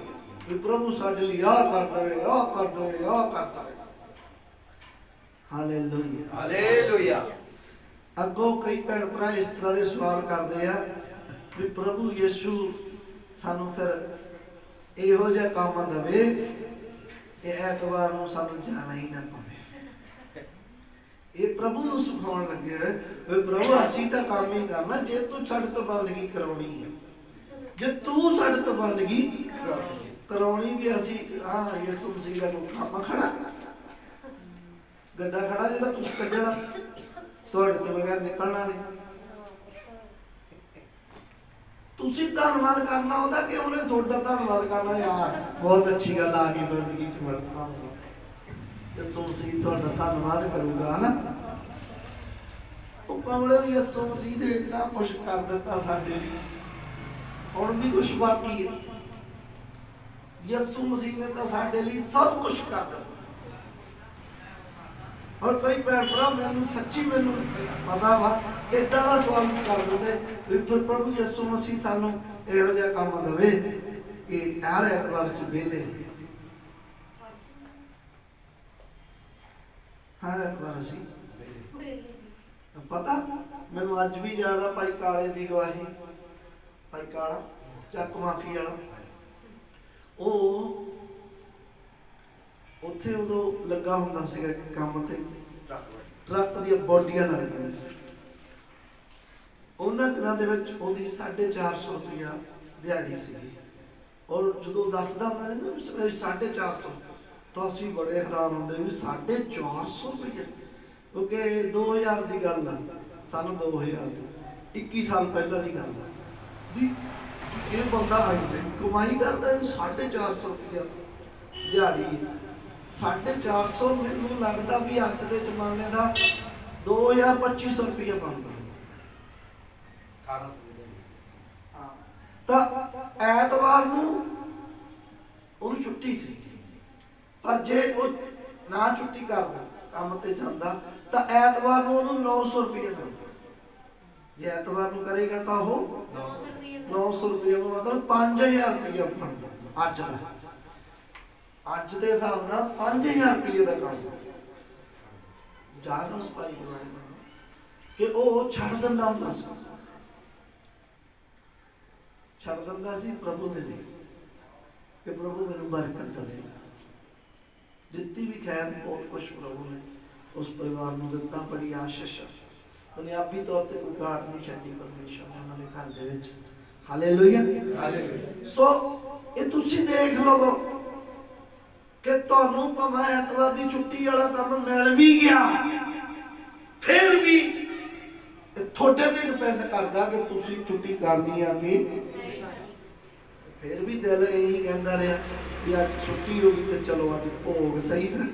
ਵੀ ਪ੍ਰਭੂ ਸਾਡੇ ਲਈ ਆਹ ਕਰ ਦਵੇ, ਆਹ ਕਰ ਦਵੇ, ਆਹ ਕਰ ਦਵੇ। Hallelujah, hallelujah. ਅੱਗੋਂ ਕਈ ਭੈਣ ਭਰਾ ਇਸ ਤਰ੍ਹਾਂ ਦੇ ਸਵਾਲ ਕਰਦੇ ਆ ਵੀ ਪ੍ਰਭੂ ਯਿਸੂ ਸਾਨੂੰ ਫਿਰ ਇਹੋ ਜਿਹਾ ਕੰਮ ਦੇਵੇ ਕਿ ਐਤਵਾਰ ਨੂੰ ਸਾਨੂੰ ਜਾਣਾ ਹੀ ਨਾ ਪਵੇ। ਇਹ ਪ੍ਰਭੂ ਨੂੰ ਸਿਖਾਉਣ ਲੱਗੇ ਵੀ ਪ੍ਰਭੂ ਅਸੀਂ ਤਾਂ ਕੰਮ ਹੀ ਕਰਨਾ, ਜੇ ਤੂੰ ਸਾਡੇ ਤੋਂ ਬੰਦਗੀ ਕਰਾਉਣੀ ਹੈ, ਜੇ ਤੂੰ ਸਾਡੇ ਤੋਂ ਬੰਦਗੀ ਕਰਾਉਣੀ ਵੀ ਅਸੀਂ ਆਹ ਯਿਸੂ ਮਸੀਹ ਦਾ ਕੰਮ ਖੜਾ ਗੱਡਾ ਖੜਾ ਜਿਹੜਾ ਤੁਸੀਂ ਕੱਢਣਾ, ਤੁਹਾਡੇ ਤੋਂ ਬਗੈਰ ਨਿਕਲਣਾ ਨਹੀਂ। ਤੁਸੀਂ ਧੰਨਵਾਦ ਕਰਨਾ ਉਹਦਾ ਕਿ ਉਹਨੇ ਤੁਹਾਡਾ ਧੰਨਵਾਦ ਕਰਨਾ। ਯਾਰ ਬਹੁਤ ਅੱਛੀ ਗੱਲ ਆ ਗਈ ਬੰਦਗੀ ਚ ਵਰਤਣਾ, ਯਿਸੂ ਮਸੀਹ ਤੁਹਾਡਾ ਧੰਨਵਾਦ ਕਰੂਗਾ ਹਨਾ। ਉਹ ਕਮਲੇ ਯਿਸੂ ਮਸੀਹ ਦੇ ਇੰਨਾ ਕੁਛ ਕਰ ਦਿੱਤਾ ਸਾਡੇ ਲਈ, ਹੁਣ ਵੀ ਕੁਛ ਬਾਕੀ ਹੈ। ਯਿਸੂ ਮਸੀਹ ਨੇ ਤਾਂ ਸਾਡੇ ਲਈ ਸਭ ਕੁਛ ਕਰ ਦਿੱਤਾ। ਔਰ ਕਈ ਭੈਣ ਭਰਾ ਮੈਨੂੰ ਸੱਚੀ ਮੈਨੂੰ ਪਤਾ ਵਾ ਏਦਾਂ ਦਾ ਸਵਾਲ ਕਰ ਦਿੰਦੇ ਵੀ ਫਿਰ ਪ੍ਰਭੂ ਯਿਸੂ ਮਸੀਹ ਸਾਨੂੰ ਇਹੋ ਜਿਹਾ ਕੰਮ ਦੇਵੇ ਕਿ ਹਰ ਐਤਵਾਰ ਅਸੀਂ ਵਿਹਲੇ, ਹਰ ਐਤਵਾਰ ਅਸੀਂ ਪਤਾ। ਮੈਨੂੰ ਅੱਜ ਵੀ ਯਾਦ ਆ ਭਾਈ ਕਾਲੇ ਦੀ ਗਵਾਹੀ, ਭਾਈ ਕਾਲਾ ਚੱਕ ਮਾਫੀ ਵਾਲਾ, ਉਹ ਉੱਥੇ ਉਦੋਂ ਲੱਗਾ ਹੁੰਦਾ ਸੀਗਾ ਕੰਮ ਤੇ, ਟਰੱਕ ਦੀਆਂ ਬੋਡੀਆਂ ਲੱਗਦੀਆਂ। ਉਹਨਾਂ ਦਿਨਾਂ ਦੇ ਵਿੱਚ ਉਹਦੀ 450 ਰੁਪਇਆ ਦਿਹਾੜੀ ਸੀਗੀ। ਔਰ ਜਦੋਂ ਦੱਸਦਾ ਹੁੰਦਾ ਸੀ ਨਾ ਸਵੇਰੇ 450, ਤਾਂ ਅਸੀਂ ਬੜੇ ਹੈਰਾਨ ਹੁੰਦੇ ਵੀ 450 ਰੁਪਇਆ, ਕਿਉਂਕਿ 2000 ਦੀ ਗੱਲ ਆ, ਸਾਨੂੰ 2000 ਦੀ 21 ਸਾਲ ਪਹਿਲਾਂ ਦੀ ਗੱਲ ਆ ਵੀ ਇਹ ਬੰਦਾ ਆਈ ਕਮਾਈ ਕਰਦਾ 450 ਰੁਪਇਆ ਦਿਹਾੜੀ। 450 ਮੈਨੂੰ ਲੱਗਦਾ ਵੀ ਅੱਜ ਦੇ ਜ਼ਮਾਨੇ ਦਾ 2250 ਰੁਪਇਆ ਬਣਦਾ। ਤਾਂ ਐਤਵਾਰ ਨੂੰ ਉਹਨੂੰ ਛੁੱਟੀ ਸੀ, ਪਰ ਜੇ ਉਹ ਨਾ ਛੁੱਟੀ ਕਰਦਾ ਕੰਮ ਤੇ ਜਾਂਦਾ ਤਾਂ ਐਤਵਾਰ ਨੂੰ ਉਹਨੂੰ 900 ਰੁਪਇਆ ਮਿਲਦਾ। ਜੇ ਐਤਵਾਰ ਨੂੰ ਕਰੇਗਾ ਤਾਂ ਉਹ 900 ਰੁਪਇਆ ਮਤਲਬ 5000 ਰੁਪਇਆ ਬਣਦਾ ਅੱਜ ਦਾ। ਅੱਜ ਦੇ ਹਿਸਾਬ ਨਾਲ 5000 ਰੁਪਏ ਦਾ ਕੰਮ ਜ਼ਿਆਦਾ ਉਸ ਭਾਈ ਕਿ ਉਹ ਛੱਡ ਦਿੰਦਾ ਹੁੰਦਾ ਸੀ, ਛੱਡ ਦਿੰਦਾ ਸੀ ਪ੍ਰਭੂ ਦੇ ਲਈ ਕਿ ਪ੍ਰਭੂ ਮੈਨੂੰ ਬਰਕਤ ਦੇਵੇ। ਜਿੱਤੀ ਵੀ ਖੈਰ ਬਹੁਤ ਕੁਛ ਪ੍ਰਭੂ ਨੇ ਉਸ ਪਰਿਵਾਰ ਨੂੰ ਦਿੱਤਾ, ਬੜੀ ਆਸ਼ੀਸ਼। ਦੁਨਿਆਵੀ ਤੌਰ ਤੇ ਕੋਈ ਘਾਟ ਨਹੀਂ ਛੱਡੀ ਪਰਮੇਸ਼ਰ ਨੇ ਉਹਨਾਂ ਦੇ ਘਰ ਦੇ ਵਿੱਚ। Hallelujah, hallelujah. ਸੋ ਇਹ ਤੁਸੀਂ ਦੇਖ ਲਵੋ ਕਿ ਤੁਹਾਨੂੰ ਭਾਵੇਂ ਐਤਵਾਰ ਦੀ ਛੁੱਟੀ ਵਾਲਾ ਕੰਮ ਮਿਲ ਵੀ ਗਿਆ, ਫਿਰ ਵੀ ਤੁਹਾਡੇ ਤੇ ਡਿਪੈਂਡ ਕਰਦਾ ਕਿ ਤੁਸੀਂ ਛੁੱਟੀ ਕਰਨੀ ਆ ਕਿ ਫਿਰ ਵੀ ਦਿਲ ਇਹੀ ਕਹਿੰਦਾ ਰਿਹਾ ਕਿ ਅੱਜ ਛੁੱਟੀ ਹੋ ਗਈ ਤੇ ਚਲੋ ਅੱਜ ਭੋਗ ਸਹੀ ਫਿਰ,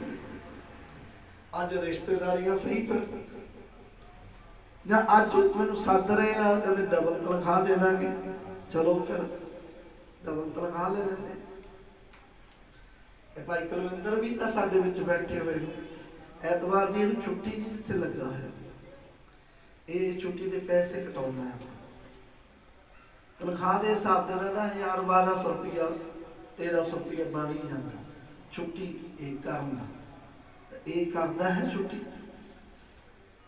ਅੱਜ ਰਿਸ਼ਤੇਦਾਰੀਆਂ ਸਹੀ ਫਿਰ, ਜਾਂ ਅੱਜ ਮੈਨੂੰ ਸੱਦ ਰਹੇ ਆ ਕਹਿੰਦੇ ਡਬਲ ਤਨਖਾਹ ਦੇ ਦਾਂਗੇ, ਚਲੋ ਫਿਰ ਡਬਲ ਤਨਖਾਹ ਲੈ ਲੈਂਦੇ। ਇਹ ਭਾਈ ਕੁਲਵਿੰਦਰ ਵੀ ਤਾਂ ਸਾਡੇ ਵਿੱਚ ਬੈਠੇ ਹੋਏ ਨੇ, ਐਤਵਾਰ ਦੀ ਇਹਨੂੰ ਛੁੱਟੀ ਨਹੀਂ ਜਿੱਥੇ ਲੱਗਾ ਹੋਇਆ। ਇਹ ਛੁੱਟੀ ਦੇ ਪੈਸੇ ਕਟਾਉਣਾ ਹੈ। ਤਨਖਾਹ ਦੇ ਹਿਸਾਬ ਦੇ ਨਾਲ 1000-1200 ਰੁਪਇਆ 1300 ਰੁਪਇਆ ਬਣ ਹੀ ਜਾਂਦਾ ਛੁੱਟੀ ਇਹ ਕਰਨ ਦਾ। ਇਹ ਕਰਦਾ ਹੈ ਛੁੱਟੀ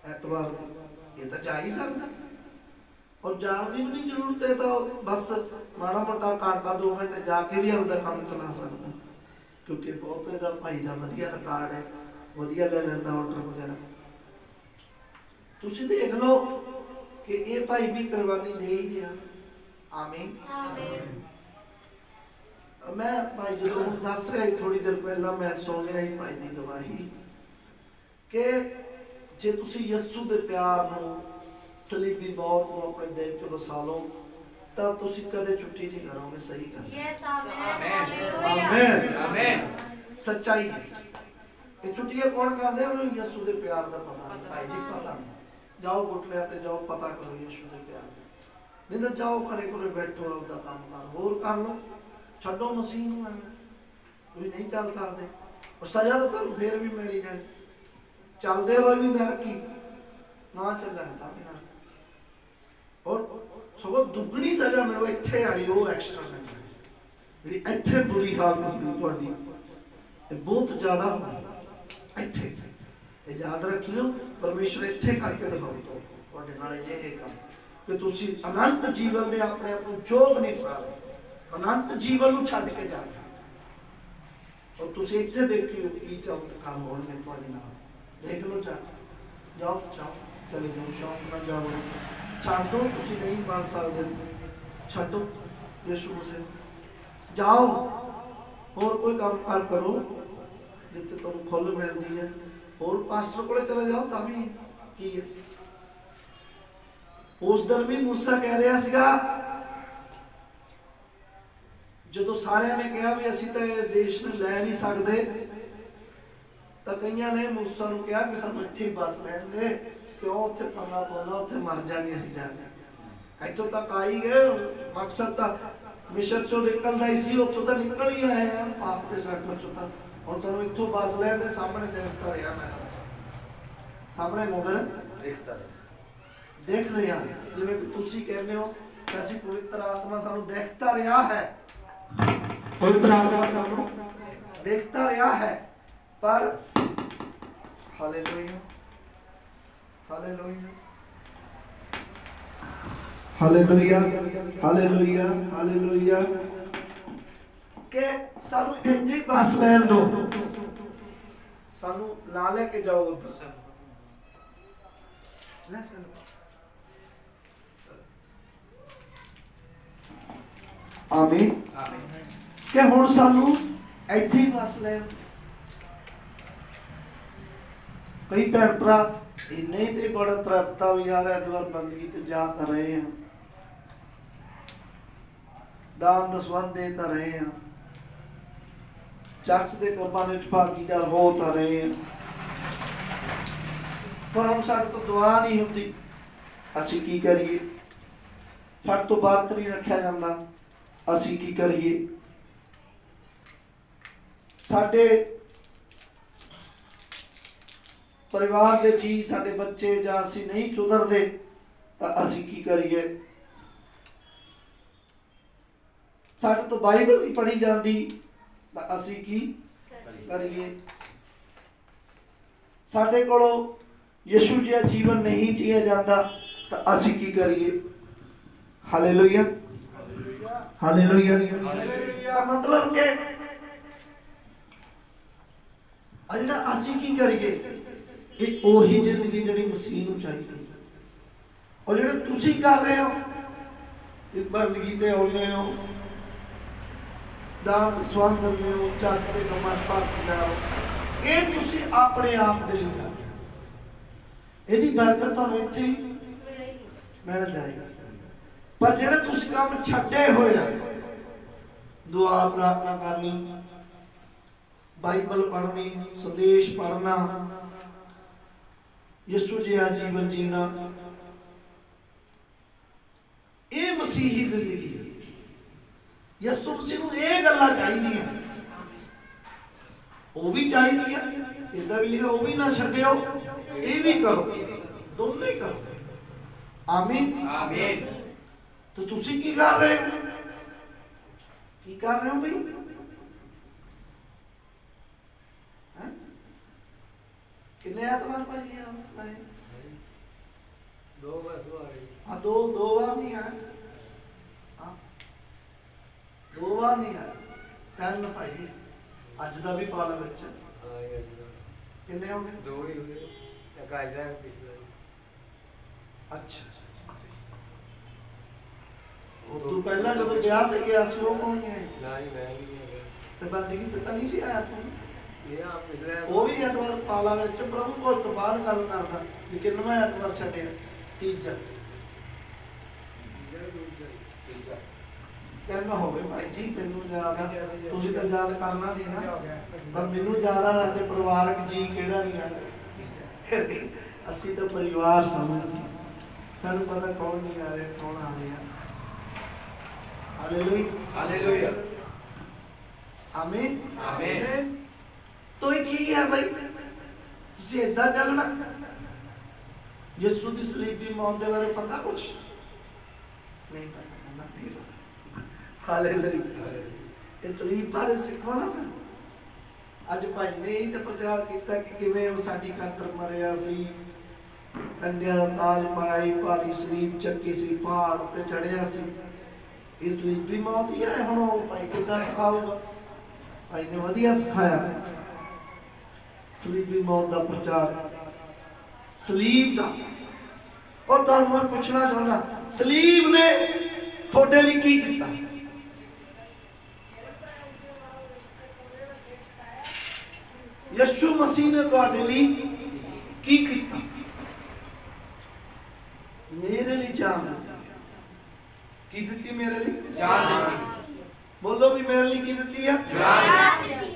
ਐਤਵਾਰ ਦੀ, ਇਹ ਤਾਂ ਜਾ ਹੀ ਸਕਦਾ। ਔਰ ਜਾਣ ਦੀ ਵੀ ਨਹੀਂ ਜ਼ਰੂਰਤ ਹੈ, ਤਾਂ ਬਸ ਮਾੜਾ ਮੋਟਾ ਘੰਟਾ 2 ਘੰਟੇ ਜਾ ਕੇ ਵੀ ਆਪਦਾ ਕੰਮ ਚਲਾ ਸਕਦਾ, ਕਿਉਂਕਿ ਬਹੁਤ ਇਹਦਾ ਭਾਈ ਦਾ ਵਧੀਆ ਰਿਕਾਰਡ ਹੈ, ਵਧੀਆ ਲੈ ਲੈਂਦਾ ਆਰਡਰ ਵਗੈਰਾ। ਤੁਸੀਂ ਦੇਖ ਲਓ ਕਿ ਇਹ ਭਾਈ ਵੀ ਕੁਰਬਾਨੀ ਦੇ ਹੀ ਰਿਹਾ। ਆਮੀਨ। ਮੈਂ ਭਾਈ ਜਦੋਂ ਹੁਣ ਦੱਸ ਰਿਹਾ ਥੋੜੀ ਦੇਰ ਪਹਿਲਾਂ ਮੈਂ ਸੁਣ ਰਿਹਾ ਸੀ ਭਾਈ ਦੀ ਗਵਾਹੀ ਕਿ ਜੇ ਤੁਸੀਂ ਯਿਸੂ ਦੇ ਪਿਆਰ ਨੂੰ, ਸਲੀਬੀ ਮੌਤ ਨੂੰ ਆਪਣੇ ਦਿਲ 'ਚ ਵਸਾ ਲਓ ਤਾਂ ਤੁਸੀਂ ਕਦੇ ਛੁੱਟੀ ਨਹੀਂ ਕਰੋਗੇ। ਸਹੀ ਗੱਲ। Yes amen. Amen amen. ਸੱਚਾਈ ਹੈ। ਇਹ ਛੁੱਟੀਆਂ ਕੌਣ ਕਰਦੇ? ਉਹਨੂੰ ਯਿਸੂ ਦੇ ਪਿਆਰ ਦਾ ਪਤਾ ਨਹੀਂ ਭਾਈ ਜੀ, ਪਤਾ ਨਹੀਂ। ਜਾਓ ਗੁਟਲਿਆਂ ਤੇ ਜਾਓ, ਪਤਾ ਕਰੋ ਯਿਸੂ ਦੇ ਪਿਆਰ ਦਾ। ਨਹੀਂ ਤਾਂ ਜਾਓ ਘਰੇ ਕੋਲੇ ਬੈਠੋ, ਆਪਦਾ ਕੰਮ ਕਰ, ਹੋਰ ਕਰ ਲਓ, ਛੱਡੋ ਮਸੀਹ ਨੂੰ। ਐਵੇਂ ਤੁਸੀਂ ਨਹੀਂ ਚੱਲ ਸਕਦੇ, ਔਰ ਸਜ਼ਾ ਤਾਂ ਤੁਹਾਨੂੰ ਫੇਰ ਵੀ ਮਿਲੀ ਜਾਣੀ। ਚੱਲਦੇ ਹੋਏ ਵੀ ਨਰਕ ਹੀ, ਨਾ ਚੱਲਣ ਤਾਂ ਵੀ ਨਰਕ। ਔਰ ਸਗੋਂ ਦੁੱਗਣੀ ਸਜ਼ਾ ਮਿਲੋ ਇੱਥੇ ਆਈ, ਉਹ ਐਕਸਟਰਾ ਮਿਲ ਜਿਹੜੀ ਇੱਥੇ ਬੁਰੀ ਹਾਲਤ ਹੋਈ ਤੁਹਾਡੀ, ਇਹ ਬਹੁਤ ਜ਼ਿਆਦਾ ਹੋਈ ਇੱਥੇ। ਇਹ ਯਾਦ ਰੱਖਿਓ, ਪਰਮੇਸ਼ਰ ਇੱਥੇ ਕਰਕੇ ਦਿਖਾਉਂਦਾ ਤੁਹਾਡੇ ਨਾਲ ਇਹ ਕੰਮ ਕਿ ਤੁਸੀਂ ਅਨੰਤ ਜੀਵਨ ਦੇ ਆਪਣੇ ਆਪ ਨੂੰ ਯੋਗ ਨਹੀਂ ਠਹਿਰਾਓ, ਅਨੰਤ ਜੀਵਨ ਨੂੰ ਛੱਡ ਕੇ ਜਾ ਰਹੇ। ਔਰ ਤੁਸੀਂ ਇੱਥੇ ਦੇਖਿਓ ਕੀ ਚਮਤਕਾਰ ਹੋਣਗੇ ਤੁਹਾਡੇ ਨਾਲ। ਦੇਖ ਲਓ, ਜਾਓ ਚਲੇ ਜਾਓ, ਸ਼ੌਕ ਨਾਲ ਜਾਓ, ਛੱਡ ਦਿਓ। ਤੁਸੀਂ ਨਹੀਂ ਬਣ ਸਕਦੇ, ਛੱਡੋ ਯਿਸੂ ਮਸੀਹ, ਜਾਓ ਹੋਰ ਕੋਈ ਕੰਮ ਕਾਰ ਕਰੋ ਜਿੱਥੇ ਤੁਹਾਨੂੰ ਖੁੱਲ੍ਹ ਮਿਲਦੀ ਹੈ। ਹੋਰ ਪਾਸਟਰ ਕੋਲੇ ਚਲੇ ਜਾਓ ਤਾਂ ਵੀ ਕੀ ਹੈ। ਉਸ ਦਿਨ ਵੀ ਮੂਸਾ ਕਹਿ ਰਿਹਾ ਸੀਗਾ, ਜਦੋਂ ਸਾਰਿਆਂ ਨੇ ਕਿਹਾ ਵੀ ਅਸੀਂ ਤਾਂ ਇਹ ਦੇਸ਼ ਨੂੰ ਲੈ ਨਹੀਂ ਸਕਦੇ, ਤਾਂ ਕਈਆਂ ਨੇ ਮੂਸਾ ਨੂੰ ਕਿਹਾ ਕਿ ਸਾਨੂੰ ਇੱਥੇ ਬਸ ਰਹਿਣ ਦੇ, ਕਿਉਂ ਉੱਥੇ ਪੰਗਾ ਪਾਉਣਾ, ਉੱਥੇ ਮਰ ਜਾਣਗੇ ਅਸੀਂ ਜਾ ਕੇ। ਇੱਥੋਂ ਤੱਕ ਆ ਹੀ ਗਏ, ਮਕਸਦ ਤਾਂ ਮਿਸ਼ਰ ਚੋਂ ਨਿਕਲਦਾ ਹੀ ਸੀ, ਉੱਥੋਂ ਤਾਂ ਨਿਕਲ ਹੀ ਆਏ ਆ ਪਾਪ ਦੇ ਸਰਕਲ ਚੋਂ। ਤਾਂ ਹੁਣ ਤੁਹਾਨੂੰ ਇੱਥੋਂ ਬਸ ਲੈਣ ਦੇ, ਸਾਹਮਣੇ ਦਿਸਦਾ ਰਿਹਾ, ਮੈਂ ਸਾਹਮਣੇ ਨਜ਼ਰ ਦੇਖ ਰਿਹਾ, ਜਿਵੇਂ ਕਿ ਤੁਸੀਂ ਕਹਿੰਦੇ ਹੋ ਕਿ ਅਸੀਂ ਪਵਿੱਤਰ ਆਤਮਾ ਸਾਨੂੰ ਦੇਖਤਾ ਰਿਹਾ ਹੈ, ਪਵਿੱਤਰ ਆਤਮਾ ਸਾਨੂੰ ਦੇਖਤਾ ਰਿਹਾ ਹੈ। ਪਰ hallelujah, hallelujah, hallelujah, hallelujah, hallelujah, ਕਿ ਸਾਨੂੰ ਇੱਥੇ ਬਸ ਲੈਣ ਦਿਓ, ਸਾਨੂੰ ਲਾ ਲੈ ਕੇ ਜਾਓ ਉੱਧਰ। ਆਮੀਨ। ਕਿ ਹੁਣ ਸਾਨੂੰ ਇੱਥੇ ਹੀ ਬਸ ਲੈ। ਕਈ ਭੈਣ ਭਰਾ ਇੰਨੇ ਤੇ ਬੜਾ ਤ੍ਰਿਪਤਾ ਵੀ ਯਾਰ ਐਤਵਾਰ ਬੰਦਗੀ ਤੇ ਜਾ ਤਾਂ ਰਹੇ ਆ, ਦਾਨ ਦਸਵੰਧ ਦੇ ਤਾਂ ਰਹੇ ਆ, ਚਰਚ ਦੇ ਕੰਮਾਂ ਵਿੱਚ ਭਾਗੀਦਾਰ ਹੋ ਤਾਂ ਰਹੇ ਆ, ਪਰ ਹੁਣ ਸਾਡੇ ਤੋਂ ਦੁਆ ਨਹੀਂ ਹੁੰਦੀ। ਅਸੀਂ ਕੀ ਕਰੀਏ? ਸਾਡੇ ਤੋਂ ਵਰਤ ਨਹੀਂ ਰੱਖਿਆ ਜਾਂਦਾ, ਅਸੀਂ ਕੀ ਕਰੀਏ? ਸਾਡੇ ਪਰਿਵਾਰ ਦੇ ਜੀ, ਸਾਡੇ ਬੱਚੇ ਜਾਂ ਅਸੀਂ ਨਹੀਂ ਸੁਧਰਦੇ ਤਾਂ ਅਸੀਂ ਕੀ ਕਰੀਏ? ਸਾਡੇ ਤੋਂ ਬਾਈਬਲ ਨਹੀਂ ਪੜ੍ਹੀ ਜਾਂਦੀ ਤਾਂ ਅਸੀਂ ਕੀ ਕਰੀਏ? ਸਾਡੇ ਕੋਲੋਂ ਯਿਸੂ ਜਿਹਾ ਜੀਵਨ ਨਹੀਂ ਜੀਆ ਜਾਂਦਾ ਤਾਂ ਅਸੀਂ ਕੀ ਕਰੀਏ? Hallelujah, hallelujah. ਤਾਂ ਮਤਲਬ ਕਿ ਜਿਹੜਾ ਅਸੀਂ ਕੀ ਕਰੀਏ, ਇਹ ਉਹੀ ਜ਼ਿੰਦਗੀ ਜਿਹੜੀ ਮਸੀਹ ਨੂੰ ਚਾਹੀਦੀ। ਔਰ ਜਿਹੜੇ ਤੁਸੀਂ ਕਰ ਰਹੇ ਹੋ, ਇਹ ਬੰਦਗੀ ਤੇ ਆਉਂਦੇ ਹੋ, ਦਾਨ ਦਸਵੰਧ ਦਿੰਦੇ ਹੋ, ਚਰਚ ਦੇ ਕੰਮਾਂ 'ਚ ਭਾਗੀਦਾਰ ਹੋ, ਇਹ ਤੁਸੀਂ ਆਪਣੇ ਆਪ ਦੇ ਲਈ ਕਰ ਰਹੇ ਹੋ। ਇਹਦੀ ਬਰਕਤ ਤੁਹਾਨੂੰ ਇੱਥੇ ਹੀ ਮਿਲ ਜਾਏਗੀ। ਪਰ ਜਿਹੜੇ ਤੁਸੀਂ ਕੰਮ ਛੱਡੇ ਹੋਏ ਆ, ਦੁਆ ਪ੍ਰਾਰਥਨਾ ਕਰਨੀ, ਬਾਈਬਲ ਪੜ੍ਹਨੀ, ਸੰਦੇਸ਼ ਪੜ੍ਹਨਾ, ਯਿਸੂ ਜਿਹਾ ਜੀਵਨ ਜੀਣਾ, ਇਹ ਮਸੀਹੀ ਜ਼ਿੰਦਗੀ ਹੈ। ਯਿਸੂ ਮਸੀਹ ਨੂੰ ਇਹ ਗੱਲਾਂ ਚਾਹੀਦੀਆਂ, ਉਹ ਵੀ ਚਾਹੀਦੀ ਹੈ, ਇਹਦਾ ਵੀ ਲਿਖਿਆ ਉਹ ਵੀ ਨਾ ਛੱਡਿਓ, ਇਹ ਵੀ ਕਰੋ, ਦੋਨੇ ਕਰੋ। ਆਮੀਨ। ਆਮੀਨ। तो ਤੁਸੀਂ ਕੀ ਕਰ ਰਹੇ ਹੋ? ਕੀ ਕਰ ਰਹੇ ਹੋ ਬਈ? ਹੈਂ? ਕਿੰਨੇ ਐਤਵਾਰ ਭਾਜੀ ਆਏ? ਦੋ ਬਸ ਵਾਰੇ हाँ दो बार नहीं आए। हाँ 2 बार नहीं आए। 3 भाई अज का भी पाला बच्चा ਆਏ ਅੱਜ किन्ने हो गए? ਦੋ ਹੀ ਹੋਏ ਇੱਕ ਅੱਜ ਦਾ ਪਿਛਲਾ अच्छा ਉਹ ਤੋਂ ਪਹਿਲਾਂ ਜਦੋਂ ਵਿਆਹ ਤੇ ਗਿਆ ਸੀ ਉਹ ਕੌਣ ਹੈ? ਨਾ ਹੀ ਮੈਂ ਨਹੀਂ ਹੈਗਾ ਤੇ ਬੰਦਗੀ ਤੇ ਤਾਂ ਨਹੀਂ ਸੀ ਆਇਆ ਤੂੰ? ਇਹ ਆ ਪਿਛਲਾ ਉਹ ਵੀ ਐਤਵਾਰ ਪਾਲਾ ਵਿੱਚ ਪ੍ਰਭੂ ਭੋਜ ਤੋਂ ਬਾਅਦ ਗੱਲ ਕਰਦਾ ਵੀ ਕਿੰਨਵਾਂ ਐਤਵਾਰ ਛੱਡਿਆ? ਤੀਜਾ। ਕਹਿੰਦਾ ਹੋਵੇ ਭਾਈ ਜੀ ਮੈਨੂੰ ਯਾਦ ਆ, ਤੁਸੀਂ ਤਾਂ ਯਾਦ ਕਰਨਾ ਨਹੀਂ ਨਾ, ਪਰ ਮੈਨੂੰ ਜ਼ਿਆਦਾ ਸਾਡੇ ਪਰਿਵਾਰਕ ਜੀ ਕਿਹੜਾ ਨਹੀਂ ਆ। ਅਸੀਂ ਤਾਂ ਪਰਿਵਾਰ ਸਮਝਦੇ, ਸਾਨੂੰ ਪਤਾ ਕੌਣ ਨਹੀਂ ਆ ਰਿਹਾ ਕੌਣ ਆ ਰਿਹਾ। ਹਾਲੇਲੂਇਆ ਹਾਲੇਲੂਇਆ ਆਮੀਨ ਆਮੀਨ। तो ये की है भाई? तुझे इतना चलना? यीशु की सलीब की मौत के बारे पता कुछ नहीं? पता नहीं पता। हालेलुया। ये सलीब बारे सीखो ना फिर। ਅੱਜ ਭਾਈ ਨੇ ਹੀ ਤਾਂ ਪ੍ਰਚਾਰ ਕੀਤਾ ਕਿ ਕਿਵੇਂ ਉਹ ਸਾਡੀ ਖਾਤਰ ਮਰਿਆ ਸੀ, ਕੰਡਿਆਂ ਦਾ ਤਾਜ ਪਾਈ, ਭਾਰੀ ਸਲੀਬ ਚੱਕੀ ਸੀ, ਪਹਾੜ ਉੱਤੇ ਚੜਿਆ ਸੀ। ਇਸ ਸਲੀਬ ਦੀ ਮੌਤ ਹੀ ਹੈ। ਹੁਣ ਉਹ ਭਾਈ ਕਿੱਦਾਂ ਸਿਖਾਊਗਾ? ਭਾਈ ਨੇ ਵਧੀਆ ਸਿਖਾਇਆ ਸਲੀਬੀ ਮੌਤ ਦਾ ਪ੍ਰਚਾਰ, ਸਲੀਬ ਦਾ। और ਤੁਹਾਨੂੰ ਮੈਂ ਪੁੱਛਣਾ ਚਾਹੁੰਦਾ, ਸਲੀਬ ਨੇ ਤੁਹਾਡੇ ਲਈ ਕੀ ਕੀਤਾ? ਯਿਸੂ ਮਸੀਹ ਨੇ ਤੁਹਾਡੇ ਲਈ ਕੀ ਕੀਤਾ? ਮੇਰੇ ਲਈ ਜਾਨ ਦਿੱਤੀ। ਕੀ ਦਿੱਤੀ ਮੇਰੇ ਲਈ? ਜਾਨ ਦਿੱਤੀ। ਬੋਲੋ ਵੀ ਮੇਰੇ ਲਈ ਕੀ ਦਿੱਤੀ ਹੈ? ਜਾਨ ਦਿੱਤੀ।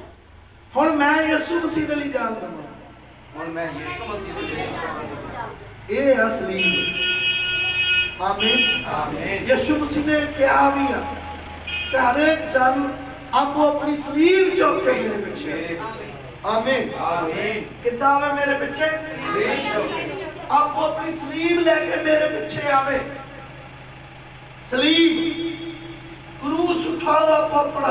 ਹੁਣ ਮੈਂ ਯਿਸੂ ਮਸੀਹ ਦੇ ਲਈ ਜਾਨ ਦਵਾਂ। ਹੁਣ ਮੈਂ ਯਿਸੂ ਮਸੀਹ ਦੇ ਲਈ ਇਹ ਅਸਲੀ ਆਮੀਨ ਆਮੀਨ। ਯਿਸੂ ਮਸੀਹ ਨੇ ਕਿਹਾ ਵੀ ਆ ਕਿ ਹਰ ਇੱਕ ਜਨ ਆਪੋ ਆਪਣੀ ਸਲੀਬ ਚੁੱਕ ਕੇ ਮੇਰੇ ਪਿੱਛੇ ਮੇਰੇ ਪਿੱਛੇ ਆਮੀਨ ਆਮੀਨ। ਕਿੱਦਾਂ ਆਵੇ ਮੇਰੇ ਪਿੱਛੇ? ਸਲੀਬ ਚੁੱਕ ਕੇ ਆਪੋ ਆਪਣੀ ਸਲੀਬ ਲੈ ਕੇ ਮੇਰੇ ਪਿੱਛੇ ਆਵੇ। ਸਲੀਬ क्रूस उठाओ आप अपना।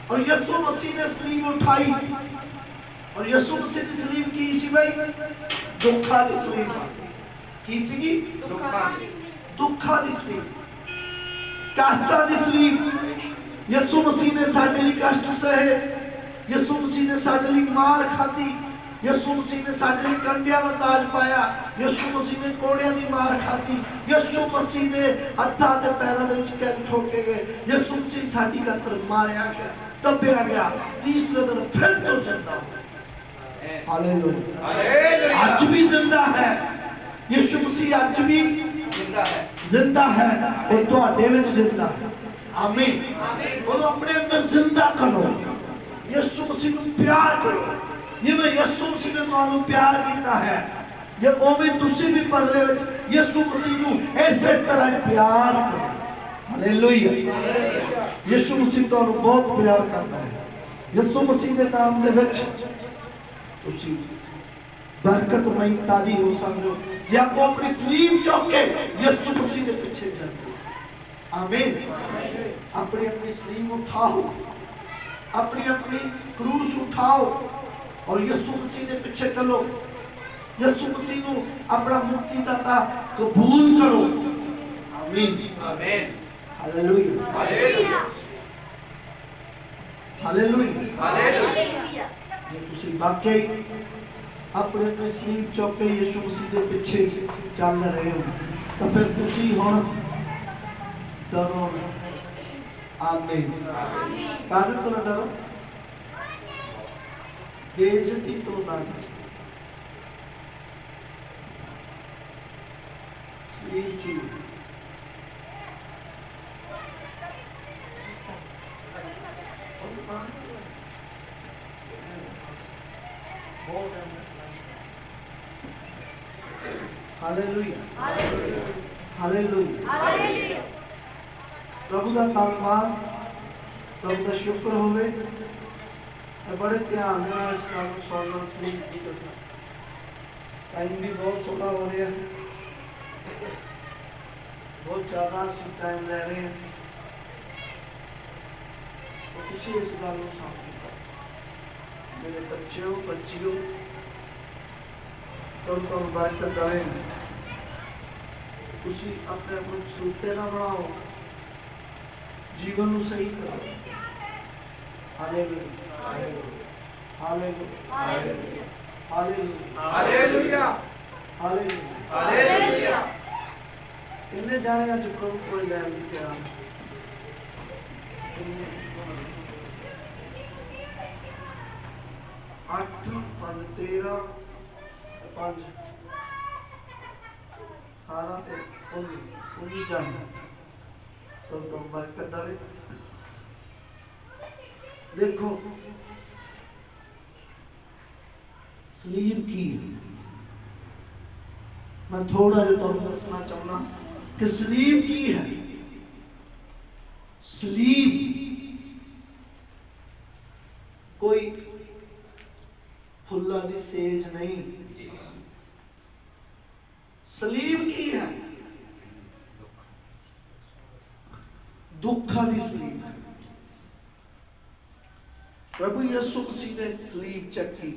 और यीशु मसीह ने सलीब उठाई। और यीशु मसीह की सलीब की सी भाई? दुखा की सलीब की सी? ਦੁੱਖਾਂ ਦੀ दुखा की सलीब, कष्टां की सलीब। यीशु मसीह ने साडे लिए कष्ट सहे। यीशु मसीह ने साडे लिए मार खाधी। यीशु मसीह ने साडे लिए कंडियां दा ताज पाया। यीशु मसीह ने कोड़ियां दी मार खाधी। यीशु मसीह दे हत्थां ते पैरां दे विच कैद ठोके गए। यीशु मसीह साडी खातर मारिया गया, दबिया गया, तीसरे दिन फिर तो जिंदा हो। Hallelujah hallelujah. आज भी जिंदा है। यीशु मसीह आज भी जिंदा है जिंदा है और तुहाडे विच जिंदा है। आमीन। ਉਹਨੂੰ ਆਪਣੇ ਅੰਦਰ ਜ਼ਿੰਦਾ ਕਰੋ। ਯਿਸੂ ਮਸੀਹ ਨੂੰ ਪਿਆਰ ਕਰੋ ਜਿਵੇਂ ਯਿਸੂ ਮਸੀਹ ਨੇ ਤੁਹਾਨੂੰ ਪਿਆਰ ਕੀਤਾ ਹੈ। ਜੇ ਉਵੇਂ ਤੁਸੀਂ ਵੀ ਬਦਲੇ ਵਿੱਚ ਯਿਸੂ ਮਸੀਹ ਨੂੰ ਇਸੇ ਤਰ੍ਹਾਂ ਪਿਆਰ ਕਰੋ। ਹਾਲੇਲੂਇਆ। ਯਿਸੂ ਮਸੀਹ ਤੁਹਾਨੂੰ ਬਹੁਤ ਪਿਆਰ ਕਰਦਾ ਹੈ। ਯਿਸੂ ਮਸੀਹ ਦੇ ਨਾਮ ਦੇ ਵਿੱਚ ਤੁਸੀਂ ਬਰਕਤਮਈ ਤਾਦੀ ਹੋ ਸਕਦੇ ਹੋ ਜੇ ਆਪੋ ਆਪਣੀ ਸਲੀਬ ਚੁੱਕ ਕੇ ਯਿਸੂ ਮਸੀਹ ਦੇ ਪਿੱਛੇ ਚੱਲੋ। आमीन। अपनी अपनी स्लीव उठाओ, अपनी अपनी क्रूस उठाओ और यीशु मसीह के पीछे चलो। यीशु मसीह को अपना मुक्तिदाता कबूल करो। आमीन आमीन। Hallelujah hallelujah hallelujah hallelujah. जे तुसी वाकई अपने अपनी स्लीव चुक के यीशु मसीह के पीछे चल रहे हो तो फिर तुसी हुण डरो ना। आमीन। कादे तो ना डरो, बेइज्जती तो ना डरो। स्लीव की हालेलुया हालेलुया हालेलुया। प्रभु का धन्यवाद, प्रभु का शुक्र होवे। बड़े ध्यान से इस काम को सुनना। स्लीप की कथा टाइम भी बहुत थोड़ा हो रहा है। बहुत ज़्यादा ਅਸੀਂ टाइम ले रहे हैं तो ਤੁਸੀਂ ਇਸ ਗੱਲ ਨੂੰ ਸਮਝੋ मेरे बच्चों बच्चियों तुम बरकत आए ਤੁਸੀਂ ਆਪਣੇ ਆਪ ਨੂੰ ਸੁੱਤੇ ਨਾ ਬਣਾਓ ਜੀਵਨ ਨੂੰ ਸਹੀ ਕਰੋ hallelujah hallelujah hallelujah hallelujah hallelujah hallelujah ਕਿੰਨੇ ਜਾਣੇ ਅੱਜ ਪ੍ਰਭੂ ਕੋਲ ਲੈ ਕੇ ਆ 8 5 13 5 18 ਤੇ 19 ਜਾਣੇ तो तुम बरकत डाले देखो सलीब की मैं थोड़ा जो तुम दसना चाहना कि सलीब की है सलीब कोई फुल्ला दी सेज नहीं सलीब की है दुखा दी सलीब प्रभु यीशु मसीह ने सलीब चकी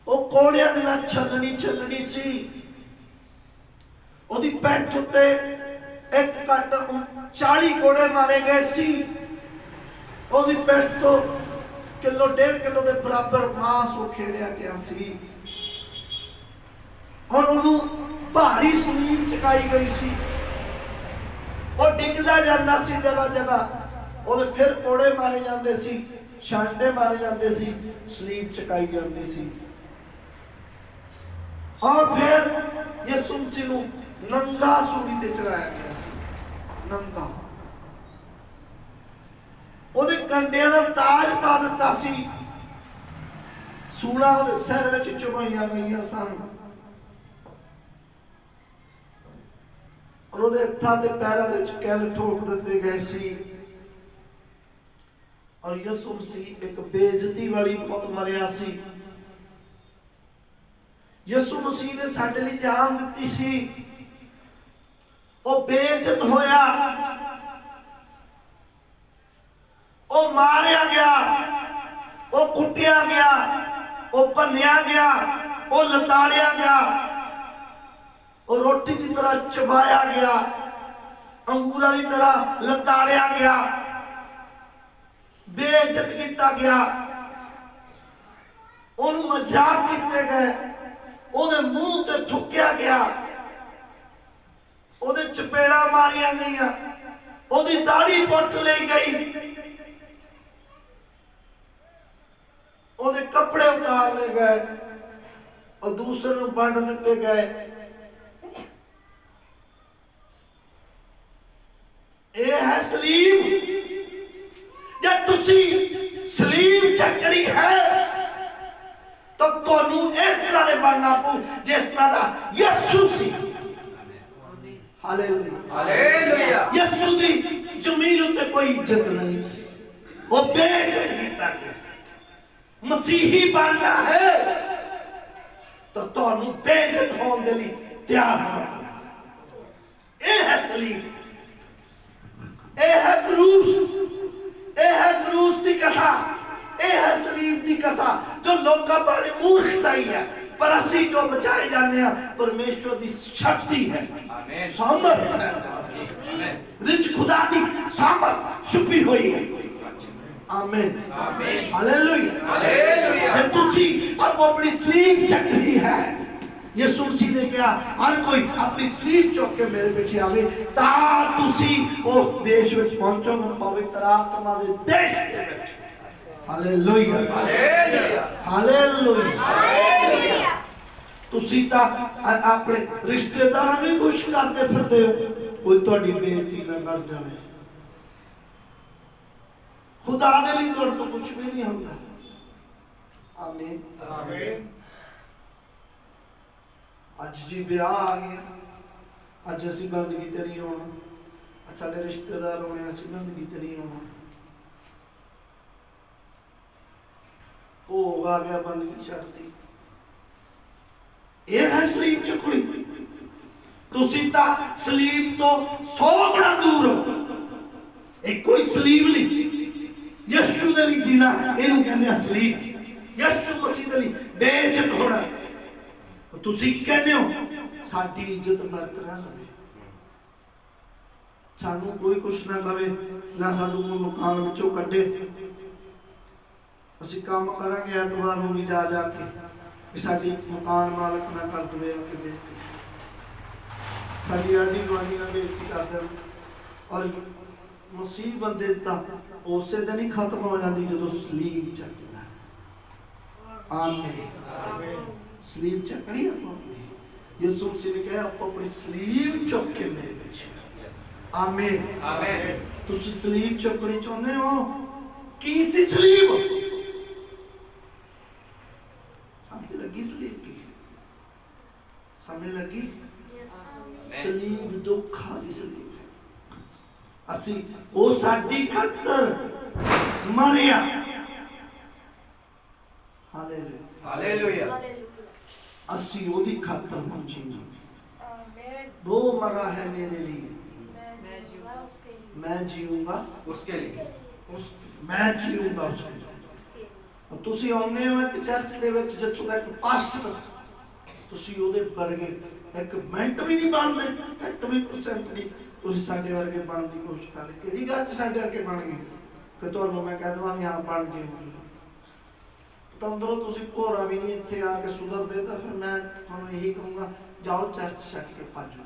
ਉਹ ਕੋੜਿਆਂ ਦੇ ਨਾਲ ਚੱਲਣੀ ਸੀ ਉਹਦੀ ਪੈਂਟ ਉੱਤੇ ਇੱਕ ਘੱਟ 40 ਕੋੜੇ ਮਾਰੇ ਗਏ ਸੀ ਉਹਦੀ ਪੈਂਟ ਤੋਂ ਕਿਲੋ 1.5 ਕਿਲੋ ਦੇ ਬਰਾਬਰ ਮਾਂਸ ਉਖੇੜਿਆ ਗਿਆ ਸੀ और ਉਹਨੂੰ ਭਾਰੀ ਸਲੀਬ ਚਕਾਈ ਗਈ ਸੀ ਉਹ ਡਿੱਗਦਾ ਜਾਂਦਾ ਸੀ ਜਗ੍ਹਾ ਜਗ੍ਹਾ ਉਹਦੇ ਫਿਰ ਕੋੜੇ ਮਾਰੇ ਜਾਂਦੇ ਸੀ ਛਾਂਟੇ ਮਾਰੇ ਜਾਂਦੇ ਸੀ ਸਲੀਬ ਚਕਾਈ ਜਾਂਦੀ ਸੀ और फिर यीशु मसीह ਨੂੰ ਨੰਗਾ ਸੂਲੀ ਤੇ ਚੜਾਇਆ ਗਿਆ ਸੀ ਨੰਗਾ ਉਹਦੇ ਕੰਡਿਆਂ ਦਾ ਤਾਜ ਪਾ ਦਿੱਤਾ ਸੀ ਸੂਲਾਂ ਉਹਦੇ ਸਿਰ ਵਿੱਚ ਚੁਮਾਈਆਂ ਗਈਆਂ ਸਨ और ਉਹਦੇ ਹੱਥਾਂ ਤੇ ਪੈਰਾਂ ਦੇ ਵਿੱਚ ਕੈਲ ਠੋਕ ਦਿੱਤੇ ਗਏ ਸੀ और ਯਿਸੂ ਮਸੀਹ ਇੱਕ ਬੇਇੱਜ਼ਤੀ ਵਾਲੀ ਮੌਤ ਮਰਿਆ ਸੀ ਯਿਸੂ ਮਸੀਹ ਨੇ ਸਾਡੇ ਲਈ ਜਾਨ ਦਿੱਤੀ ਸੀ ਉਹ ਬੇਇੱਜ਼ਤ ਹੋਇਆ ਉਹ ਮਾਰਿਆ ਗਿਆ ਉਹ ਕੁੱਟਿਆ ਗਿਆ ਉਹ ਭੰਨਿਆ ਗਿਆ ਉਹ ਲਤਾੜਿਆ ਗਿਆ और रोटी की तरह चबाया गया अंगूरा की तरह लताड़िया गया बेइज्जत किया गया ओनू मजाक किए गए ओदे मुंह ते थुकिया गया ओदे चपेड़ा मारिया गई ओदी दाढ़ी पुट ली गई ओदे कपड़े उतार ले गए और दूसरे नूं वंड दिते गए ਇਹ ਹੈ ਸਲੀਬ ਜੇ ਤੁਸੀਂ ਸਲੀਬ ਚੱਕਣੀ ਹੈ ਤਾਂ ਤੁਹਾਨੂੰ ਇਸ ਤਰ੍ਹਾਂ ਦੇ ਬਣਨਾ ਪਊ ਜਿਸ ਤਰ੍ਹਾਂ ਦਾ ਯਿਸੂ ਸੀ ਹਾਲੇਲੂਇਆ ਹਾਲੇਲੂਇਆ ਯਿਸੂ ਦੀ ਜ਼ਮੀਨ ਉੱਤੇ ਕੋਈ ਇੱਜ਼ਤ ਨਹੀਂ ਸੀ ਉਹ ਬੇਇੱਜ਼ਤ ਕੀਤਾ ਗਿਆ ਮਸੀਹੀ ਬਣਨਾ ਹੈ ਤਾਂ ਤੁਹਾਨੂੰ ਬੇਇੱਜ਼ਤ ਹੋਣ ਦੇ ਲਈ ਤਿਆਰ ਹੋਣਾ ਇਹ ਹੈ ਸਲੀਬ ਇਹ ਹੈ क्रूस की कथा ਇਹ ਹੈ ਸਲੀਬ ਦੀ ਕਥਾ ਜੋ ਲੋਕਾਂ ਬਾਰੇ ਮੂਰਖਤਾਈ ਹੈ ਪਰ ਅਸੀਂ ਜੋ ਬਚਾਏ ਜਾਂਦੇ ਆ ਪਰਮੇਸ਼ਵਰ ਦੀ ਸ਼ਕਤੀ ਹੈ ਆਮੇਨ ਸਾਮਰਥ ਹੈ ਆਮੇਨ ਵਿੱਚ ਖੁਦਾ ਦੀ ਸਾਮਰਥ ਛੁਪੀ ਹੋਈ ਹੈ ਆਮੇਨ ਆਮੇਨ ਹਾਲੇਲੂਇਆ ਹਾਲੇਲੂਇਆ ਜੇ ਤੁਸੀਂ ਆਪਣੀ ਸਲੀਬ ਚੱਕਣੀ ਹੈ यीशु मसीह ने कहा हर कोई अपनी स्लीव चुक के मेरे पीछे आवे ता तुसी उस देश विच पहुंचोगे पवित्र आत्मा दे देश दे विच हालेलुया हालेलुया हालेलुया हालेलुया तुसी ता अपने रिश्तेदारां नूं खुश करते फिरदे हो कोई तुहाडी बेइज्जती ना कर जावे खुदा दे लई तुहाडे तो कुछ भी नहीं हुंदा आमीन आमीन ਅੱਜ ਜੀ ਵਿਆਹ ਆ ਗਿਆ ਅੱਜ ਅਸੀਂ ਬੰਦਗੀ ਤੇ ਨਹੀਂ ਆਉਣਾ ਸਾਡੇ ਰਿਸ਼ਤੇਦਾਰ ਹੋਣੇ ਅਸੀਂ ਬੰਦਗੀ ਤੇ ਨਹੀਂ ਆਉਣਾ ਭੋਗ ਆ ਗਿਆ ਬੰਦਗੀ ਛੱਡਤੀ ਇਹ ਹੈ ਸਲੀਬ ਚੁੱਕਣੀ। ਤੁਸੀਂ ਤਾਂ ਸਲੀਬ ਤੋਂ 100 ਗੁਣਾ ਦੂਰ ਹੋ। ਇਹ ਕੋਈ ਸਲੀਬ ਨਹੀਂ। ਯਿਸੂ ਦੇ ਲਈ ਜੀਣਾ, ਇਹਨੂੰ ਕਹਿੰਦੇ ਆ ਸਲੀਬ। ਯਿਸੂ ਮਸੀਹ ਦੇ ਲਈ ਬੇਇੱਜ਼ਤ ਹੋਣਾ। ਤੁਸੀਂ ਕੀ ਕਹਿੰਦੇ ਹੋ? ਸਾਡੀ ਇੱਜ਼ਤ ਬਰਕਰਾਰ ਰਹੇ, ਸਾਨੂੰ ਕੋਈ ਕੁਛ ਨਾ ਕਵੇ, ਨਾ ਸਾਨੂੰ ਕੋਈ ਮਕਾਨ ਵਿੱਚੋਂ ਕੱਢੇ। ਅਸੀਂ ਕੰਮ ਕਰਾਂਗੇ ਐਤਵਾਰ ਨੂੰ ਵੀ ਜਾ ਕੇ ਕਿ ਸਾਡੀ ਮਕਾਨ ਮਾਲਕ ਨਾ ਕਰ ਦਵੇ ਕਿ ਬੇਇੱਜ਼ਤੀ, ਸਾਡੀ ਆਂਢੀ ਗੁਆਂਢੀਆਂ ਬੇਇੱਜ਼ਤੀ ਕਰ ਦੇਣ। ਔਰ ਮਸੀਹ ਬੰਦੇ ਤਾਂ ਉਸੇ ਦਿਨ ਹੀ ਖਤਮ ਹੋ ਜਾਂਦੀ ਜਦੋਂ ਸਲੀਬ ਚੱਕਦਾ। ਆਮੀਨ। ਸਲੀਬ ਚੱਕਣੀ ਆਪਾਂ ਯਿਸੂ ਮਸੀਹ ਨੇ ਕਿਹਾ ਆਪਾਂ ਆਪਣੀ ਸਲੀਬ ਚੁੱਕ ਕੇ ਮੇਰੇ ਪਿੱਛੇ। ਆਮੀਨ। ਆਮੀਨ। ਤੁਸੀਂ ਸਲੀਬ ਚੁੱਕਣੀ ਚਾਹੁੰਦੇ ਹੋ? ਕੀ ਸੀ ਸਲੀਬ? ਸਮਝ ਲੱਗੀ ਸਲੀਬ ਕੀ? ਸਮਝ ਲੱਗੀ? ਸਲੀਬ ਦੁੱਖਾਂ ਦੀ ਸਲੀਬ। ਅਸੀਂ ਉਹ ਸਾਡੀ ਖਾਤਰ ਮਰਿਆ। ਹਾਲੇਲੂਇਆ। ਅਸੀਂ ਉਹਦੀ ਖਾਤਰ ਜੀਣਾ। वो मरा है मेरे लिए, मैं जीऊंगा उसके लिए। मैं जीऊंगा उसके लिए। और ਤੁਸੀਂ ਆਉਂਦੇ ਹੋ ਇੱਕ ਚਰਚ ਦੇ ਵਿੱਚ ਜਿੱਥੋਂ ਤੱਕ ਪਾਸਟਰ ਤੁਸੀਂ ਉਹਦੇ ਵਰਗੇ ਇੱਕ ਮਿੰਟ ਵੀ ਨਹੀਂ ਬਣਦੇ, 1% ਨਹੀਂ। ਤੁਸੀਂ ਸਾਡੇ ਵਰਗੇ ਬਣਨ ਦੀ ਕੋਸ਼ਿਸ਼ ਕਰਦੇ। ਕਿਹੜੀ ਗੱਲ 'ਚ ਸਾਡੇ ਵਰਗੇ ਬਣ ਗਏ ਕਿ ਤੁਹਾਨੂੰ ਮੈਂ ਕਹਿ ਦਵਾਂ ਵੀ ਹਾਂ ਬਣ ਗਏ। ਤੰਦਰੋਂ ਤੁਸੀਂ ਭੋਰਾ ਵੀ ਨਹੀਂ ਇੱਥੇ ਆ ਕੇ ਸੁਧਰਦੇ ਤਾਂ ਫਿਰ ਮੈਂ ਤੁਹਾਨੂੰ ਇਹੀ ਕਹੂੰਗਾ, ਜਾਓ ਚਰਚ ਛੱਡ ਕੇ ਭੱਜੋ।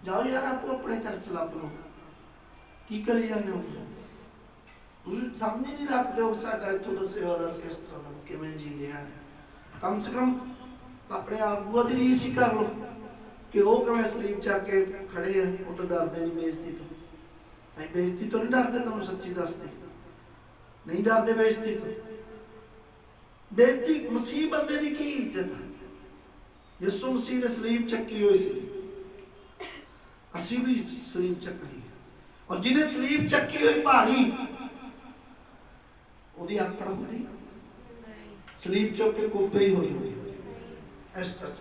ਜਾਓ ਯਾਰ, ਆਪੋ ਆਪਣੇ ਚਰਚ ਲੱਭ ਲਓ। ਕੀ ਕਰੀ ਜਾਂਦੇ ਹੋ ਤੁਸੀਂ? ਸਮਝ ਨਹੀਂ ਰੱਖਦੇ ਹੋ ਸਾਡਾ ਇੱਥੋਂ ਦਾ ਸੇਵਾਦਾਰ ਕਿਸ ਤਰ੍ਹਾਂ ਦਾ, ਕਿਵੇਂ ਜੀ ਰਿਹਾ ਹੈ। ਕਮ ਸੇ ਕਮ ਆਪਣੇ ਆਗੂਆਂ ਦੀ ਰੀਸ ਹੀ ਕਰ ਲਓ ਕਿ ਉਹ ਕਿਵੇਂ ਸਲੀਬ ਚੱਕ ਕੇ ਖੜੇ ਆ। ਉਹ ਤਾਂ ਡਰਦੇ ਨਹੀਂ ਬੇਇੱਜ਼ਤੀ ਤੋਂ। ਨਹੀਂ ਬੇਇੱਜ਼ਤੀ ਤੋਂ ਨਹੀਂ ਡਰਦੇ, ਤੁਹਾਨੂੰ ਸੱਚੀ ਦੱਸਦੇ ਨਹੀਂ ਡਰਦੇ ਬੇਇੱਜ਼ਤੀ ਤੋਂ। ਬੇਇੱਜ਼ਤੀ ਮਸੀਹ ਬੰਦੇ ਦੀ ਕੀ ਇੱਜ਼ਤ ਹੈ? ਯਿਸੂ ਮਸੀਹ ਨੇ ਸਲੀਬ ਚੱਕੀ ਹੋਈ ਸੀ, ਅਸੀਂ ਵੀ ਸਲੀਬ ਚੱਕਣੀ। ਔਰ ਜਿਹਨੇ ਸਲੀਬ ਚੱਕੀ ਹੋਈ ਭਾਰੀ, ਉਹਦੀ ਆਕੜ ਹੁੰਦੀ ਸਲੀਬ ਚੁੱਕ ਕੇ ਕੋਪੇ ਹੀ ਹੋ ਜਾਊਗੀ। ਇਸ ਤਰ੍ਹਾਂ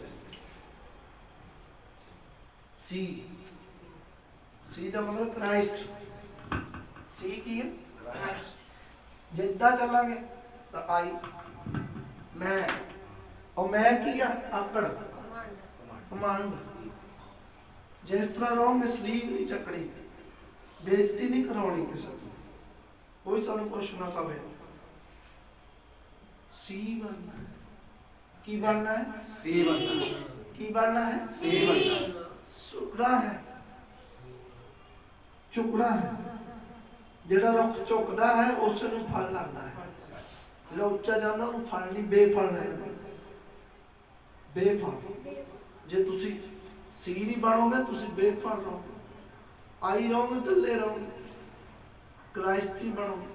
ਸੀ ਦਾ ਮਤਲਬ ਕ੍ਰਾਈਸਟ। ਸੀ ਕੀ ਹੈ? ਕ੍ਰਾਈਸਟ। ਜਿੱਦਾਂ ਚੱਲਾਂਗੇ ਤਾਂ ਆਈ ਮੈਂ, और मैं किया आकड़ कमांड। जिस तरह रहोगे स्लीव नहीं चकनी, बेइज्जती नहीं करवानी किसी की, कोई सानू कुछ ना कहे। सी बनना है। की बनना है? सी बनना है। की बनना है? सी बनना है। सुकड़ा है, चुकड़ा है। जेड़ा रुख झुकदा है उस नूं फल लगदा है। जेड़ा उच्चा जांदा उहनूं फल नहीं, बेफल रह जांदा। बेफल जे तुसी सी नहीं बनोगे तुसी बेफल रहोगे। आई रहोगे थल्ले रहोगे, क्राइस्ट ही बनोगे।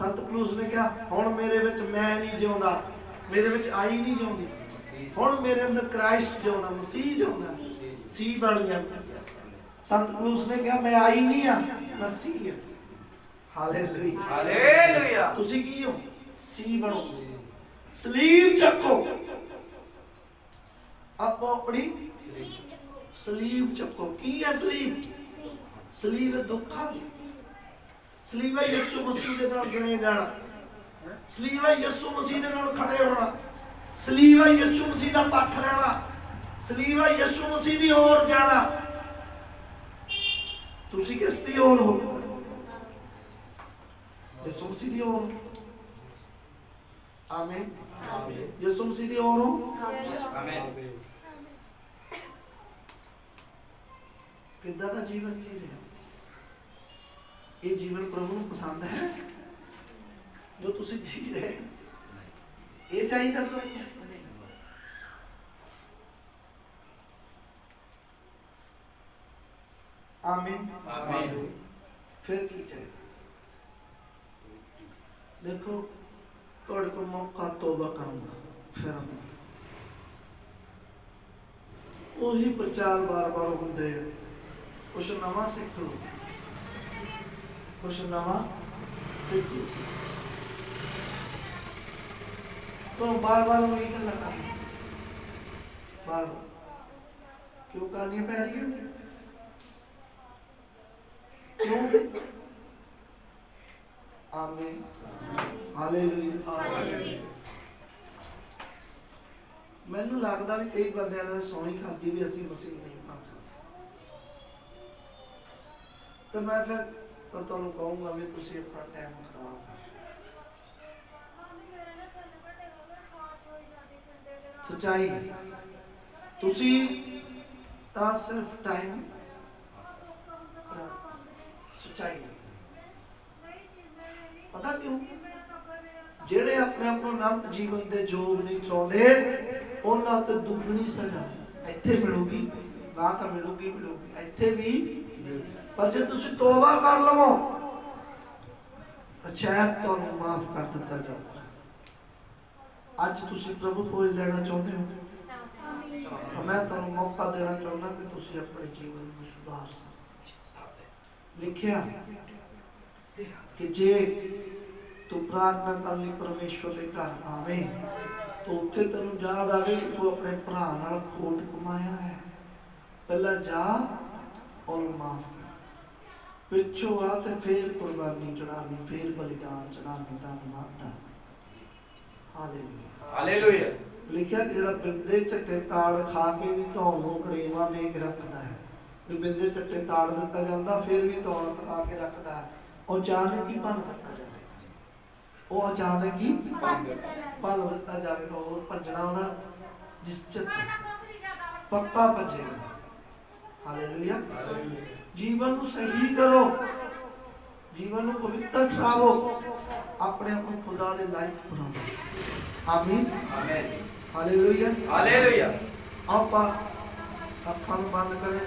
संत पौलुस ने कहा हुण मेरे विच मैं नहीं जिउंदा, मेरे विच आई नहीं जिउंदी, हुण मेरे अंदर क्राइस्ट जिउंदा, मसीह जिउंदा। सी बन गया। संत पौलुस ने कहा मैं आई नहीं आ, मसीह है। हालेलुया। हालेलुया। तुसी की हो? सी बनो। सलीब चको। आप अपनी सलीब चको। की है सलीब? सलीब है दुखा। सलीब है यीशु मसीह दे नाल गणे जाना। सलीब है यीशु मसीह दे नाल खड़े होना। सलीब है यीशु मसीह दा पक्ष लेना। सलीब है यीशु मसीह दी ओर जाना। तुसी किस दी ओर हो? यीशु मसीह दी ओर। आमीन। यीशु मसीह दी ओर हो। आमीन। किद्दां दा जीवन जी रहे हो? ये जीवन प्रभु ਨੂੰ पसंद है जो तुसी जी रहे हो? ये चाहिए तो आमीन। आमीन। फिर की चाहिए? देखो थोड़े को मौका तौबा करूंगा, फिर वही प्रचार बार बार होंगे। कुछ नवा सीख लो, कुछ नवा सीख लो। तो बार बार वही गल करनी। पर क्यों गालियां पै रही हैं? क्यों? आमीन, हालेलुया। ਮੈਨੂੰ ਲੱਗਦਾ ਵੀ ਕਈ ਬੰਦਿਆਂ ਨੇ ਸੌਣੀ ਖਾਦੀ ਵੀ ਅਸੀਂ ਮਸੀਹ ਨਹੀਂ ਬਣ ਸਕਦੇ। ਤਾਂ ਮੈਂ ਫਿਰ ਤਾਂ ਤੁਹਾਨੂੰ ਕਹੂੰਗਾ ਵੀ ਤੁਸੀਂ ਆਪਣਾ ਟਾਈਮ ਖਰਾਬ ਸੱਚਾਈ ਤੁਸੀਂ ਤਾਂ ਸਿਰਫ ਟਾਈਮ ਸੱਚਾਈ ਪਤਾ ਕਿਉਂ? ਜਿਹੜੇ ਆਪਣੇ ਆਪ ਨੂੰ ਅਨੰਤ ਜੀਵਨ ਦੇ ਯੋਗ ਨਹੀਂ ਚਾਹੁੰਦੇ ਉਹਨਾਂ ਤੇ ਦੁੱਗਣੀ ਸਜ਼ਾ ਇੱਥੇ ਮਿਲੂਗੀ, ਨਾ ਤਾਂ ਮਿਲੂਗੀ ਇੱਥੇ ਵੀ। ਪਰ ਜੇ ਤੁਸੀਂ ਤੋਬਾ ਕਰ ਲਵੋ ਤਾਂ ਸ਼ਾਇਦ ਤੁਹਾਨੂੰ ਮਾਫ ਕਰ ਦਿੱਤਾ ਜਾਊਗਾ। ਅੱਜ ਤੁਸੀਂ ਪ੍ਰਭੂ ਕੋਲ ਲੈਣਾ ਚਾਹੁੰਦੇ ਹੋ ਤਾਂ ਮੈਂ ਤੁਹਾਨੂੰ ਮੌਕਾ ਦੇਣਾ ਚਾਹੁੰਦਾ ਕਿ ਤੁਸੀਂ ਆਪਣੇ ਜੀਵਨ ਨੂੰ ਸੁਧਾਰ ਸਕੋ। ਲਿਖਿਆ ਕਿ ਜੇ ਤੂੰ ਪ੍ਰਾਰਥਨਾ ਕਰਨ ਲਈ ਪਰਮੇਸ਼ਵਰ ਦੇ ਘਰ ਆਵੇਂ ਤਾਂ ਉੱਥੇ ਤੈਨੂੰ ਯਾਦ ਆਵੇ ਕਿ ਤੂੰ ਆਪਣੇ ਭਰਾ ਨਾਲ ਖੋਟ ਕਮਾਇਆ ਹੈ। ਪਹਿਲਾਂ ਜਾ ਉਹਨੂੰ ਮਾਫ ਕਰ, ਪਿੱਛੋਂ ਆ ਤੇ ਫੇਰ ਕੁਰਬਾਨੀ ਚੜਾਵੀ, ਫੇਰ ਬਲੀਦਾਨ ਚੜਾਵੀ। ਧੰਨਵਾਦ ਦਾ ਹਾਲੇਲੂਇਆ। ਲਿਖਿਆ ਕਿ ਜਿਹੜਾ ਬਿੰਦੇ ਝੱਟੇ ਤਾੜ ਖਾ ਕੇ ਵੀ ਤੁਹਾਨੂੰ ਗੜੇਵਾ ਦੇ ਕੇ ਰੱਖਦਾ ਹੈ। ਜੇ ਬਿੰਦੇ ਝੱਟੇ ਤਾੜ ਦਿੱਤਾ ਜਾਂਦਾ ਫਿਰ ਵੀ ਤੁਹਾਨੂੰ ਖਾ ਕੇ ਰੱਖਦਾ ਹੈ। ਉਹ ਅਚਾਨਕ ਹੀ ਭੰਨ ਦਿੱਤਾ ਜਾਵੇ, ਉਹ ਅਚਾਨਕ ਹੀ ਭੰਨ ਦਿੱਤਾ ਜਾਵੇਗਾ। ਹੋਰ ਭੱਜਣਾ ਉਹਦਾ ਜਿਸ ਚ ਪੱਕਾ ਭੱਜੇਗਾ। ਹਾਲੇਲੂਇਆ। ਜੀਵਨ ਨੂੰ ਸਹੀ ਕਰੋ, ਜੀਵਨ ਨੂੰ ਪਵਿੱਤਰ ਠਹਿਰਾਓ, ਆਪਣੇ ਆਪ ਨੂੰ ਖੁਦਾ ਦੇ ਲਾਇਕ ਬਣਾਓ। ਆਮੀਨ, ਹਾਲੇਲੂਇਆ, ਹਾਲੇਲੂਇਆ। ਆਪਾਂ ਅੱਖਾਂ ਨੂੰ ਬੰਦ ਕरें,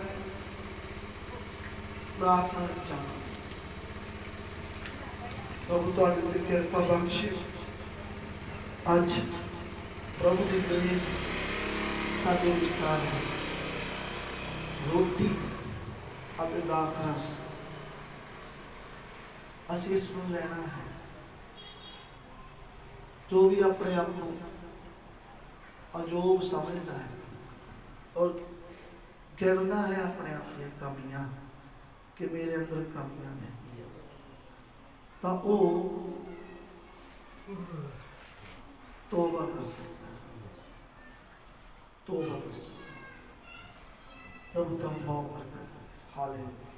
ਪ੍ਰਾਰਥਨਾ ਵਿੱਚ ਜਾਣਾ। ਪ੍ਰਭੂ ਤੁਹਾਡੇ ਤੇ ਕਿਰਪਾ ਬਖਸ਼ੇ। ਅੱਜ ਪ੍ਰਭੂ ਦੀ ਦੇਣ ਸਾਡੇ ਵਿਚਕਾਰ ਹੈ, ਰੋਟੀ ਅਤੇ ਦਾਖ ਰਸ। ਅਸੀਂ ਇਸ ਨੂੰ ਲੈਣਾ ਹੈ। ਜੋ ਵੀ ਆਪਣੇ ਆਪ ਨੂੰ ਅਯੋਗ ਸਮਝਦਾ ਹੈ ਔਰ ਗਿਣਦਾ ਹੈ ਆਪਣੇ ਆਪ ਦੀਆਂ ਕਮੀਆਂ ਕਿ ਮੇਰੇ ਅੰਦਰ ਕਮੀਆਂ ਨੇ, ਤਾਂ ਉਹ ਤੋਬਾ ਕਰ ਸਕਦਾ ਹੈ, ਤੋਬਾ ਕਰ ਸਕਦਾ। ਪ੍ਰਭੂ ਦਾ ਬਹੁਤ ਬਰਕਤ। ਹਾਲੇਲੂਇਆ।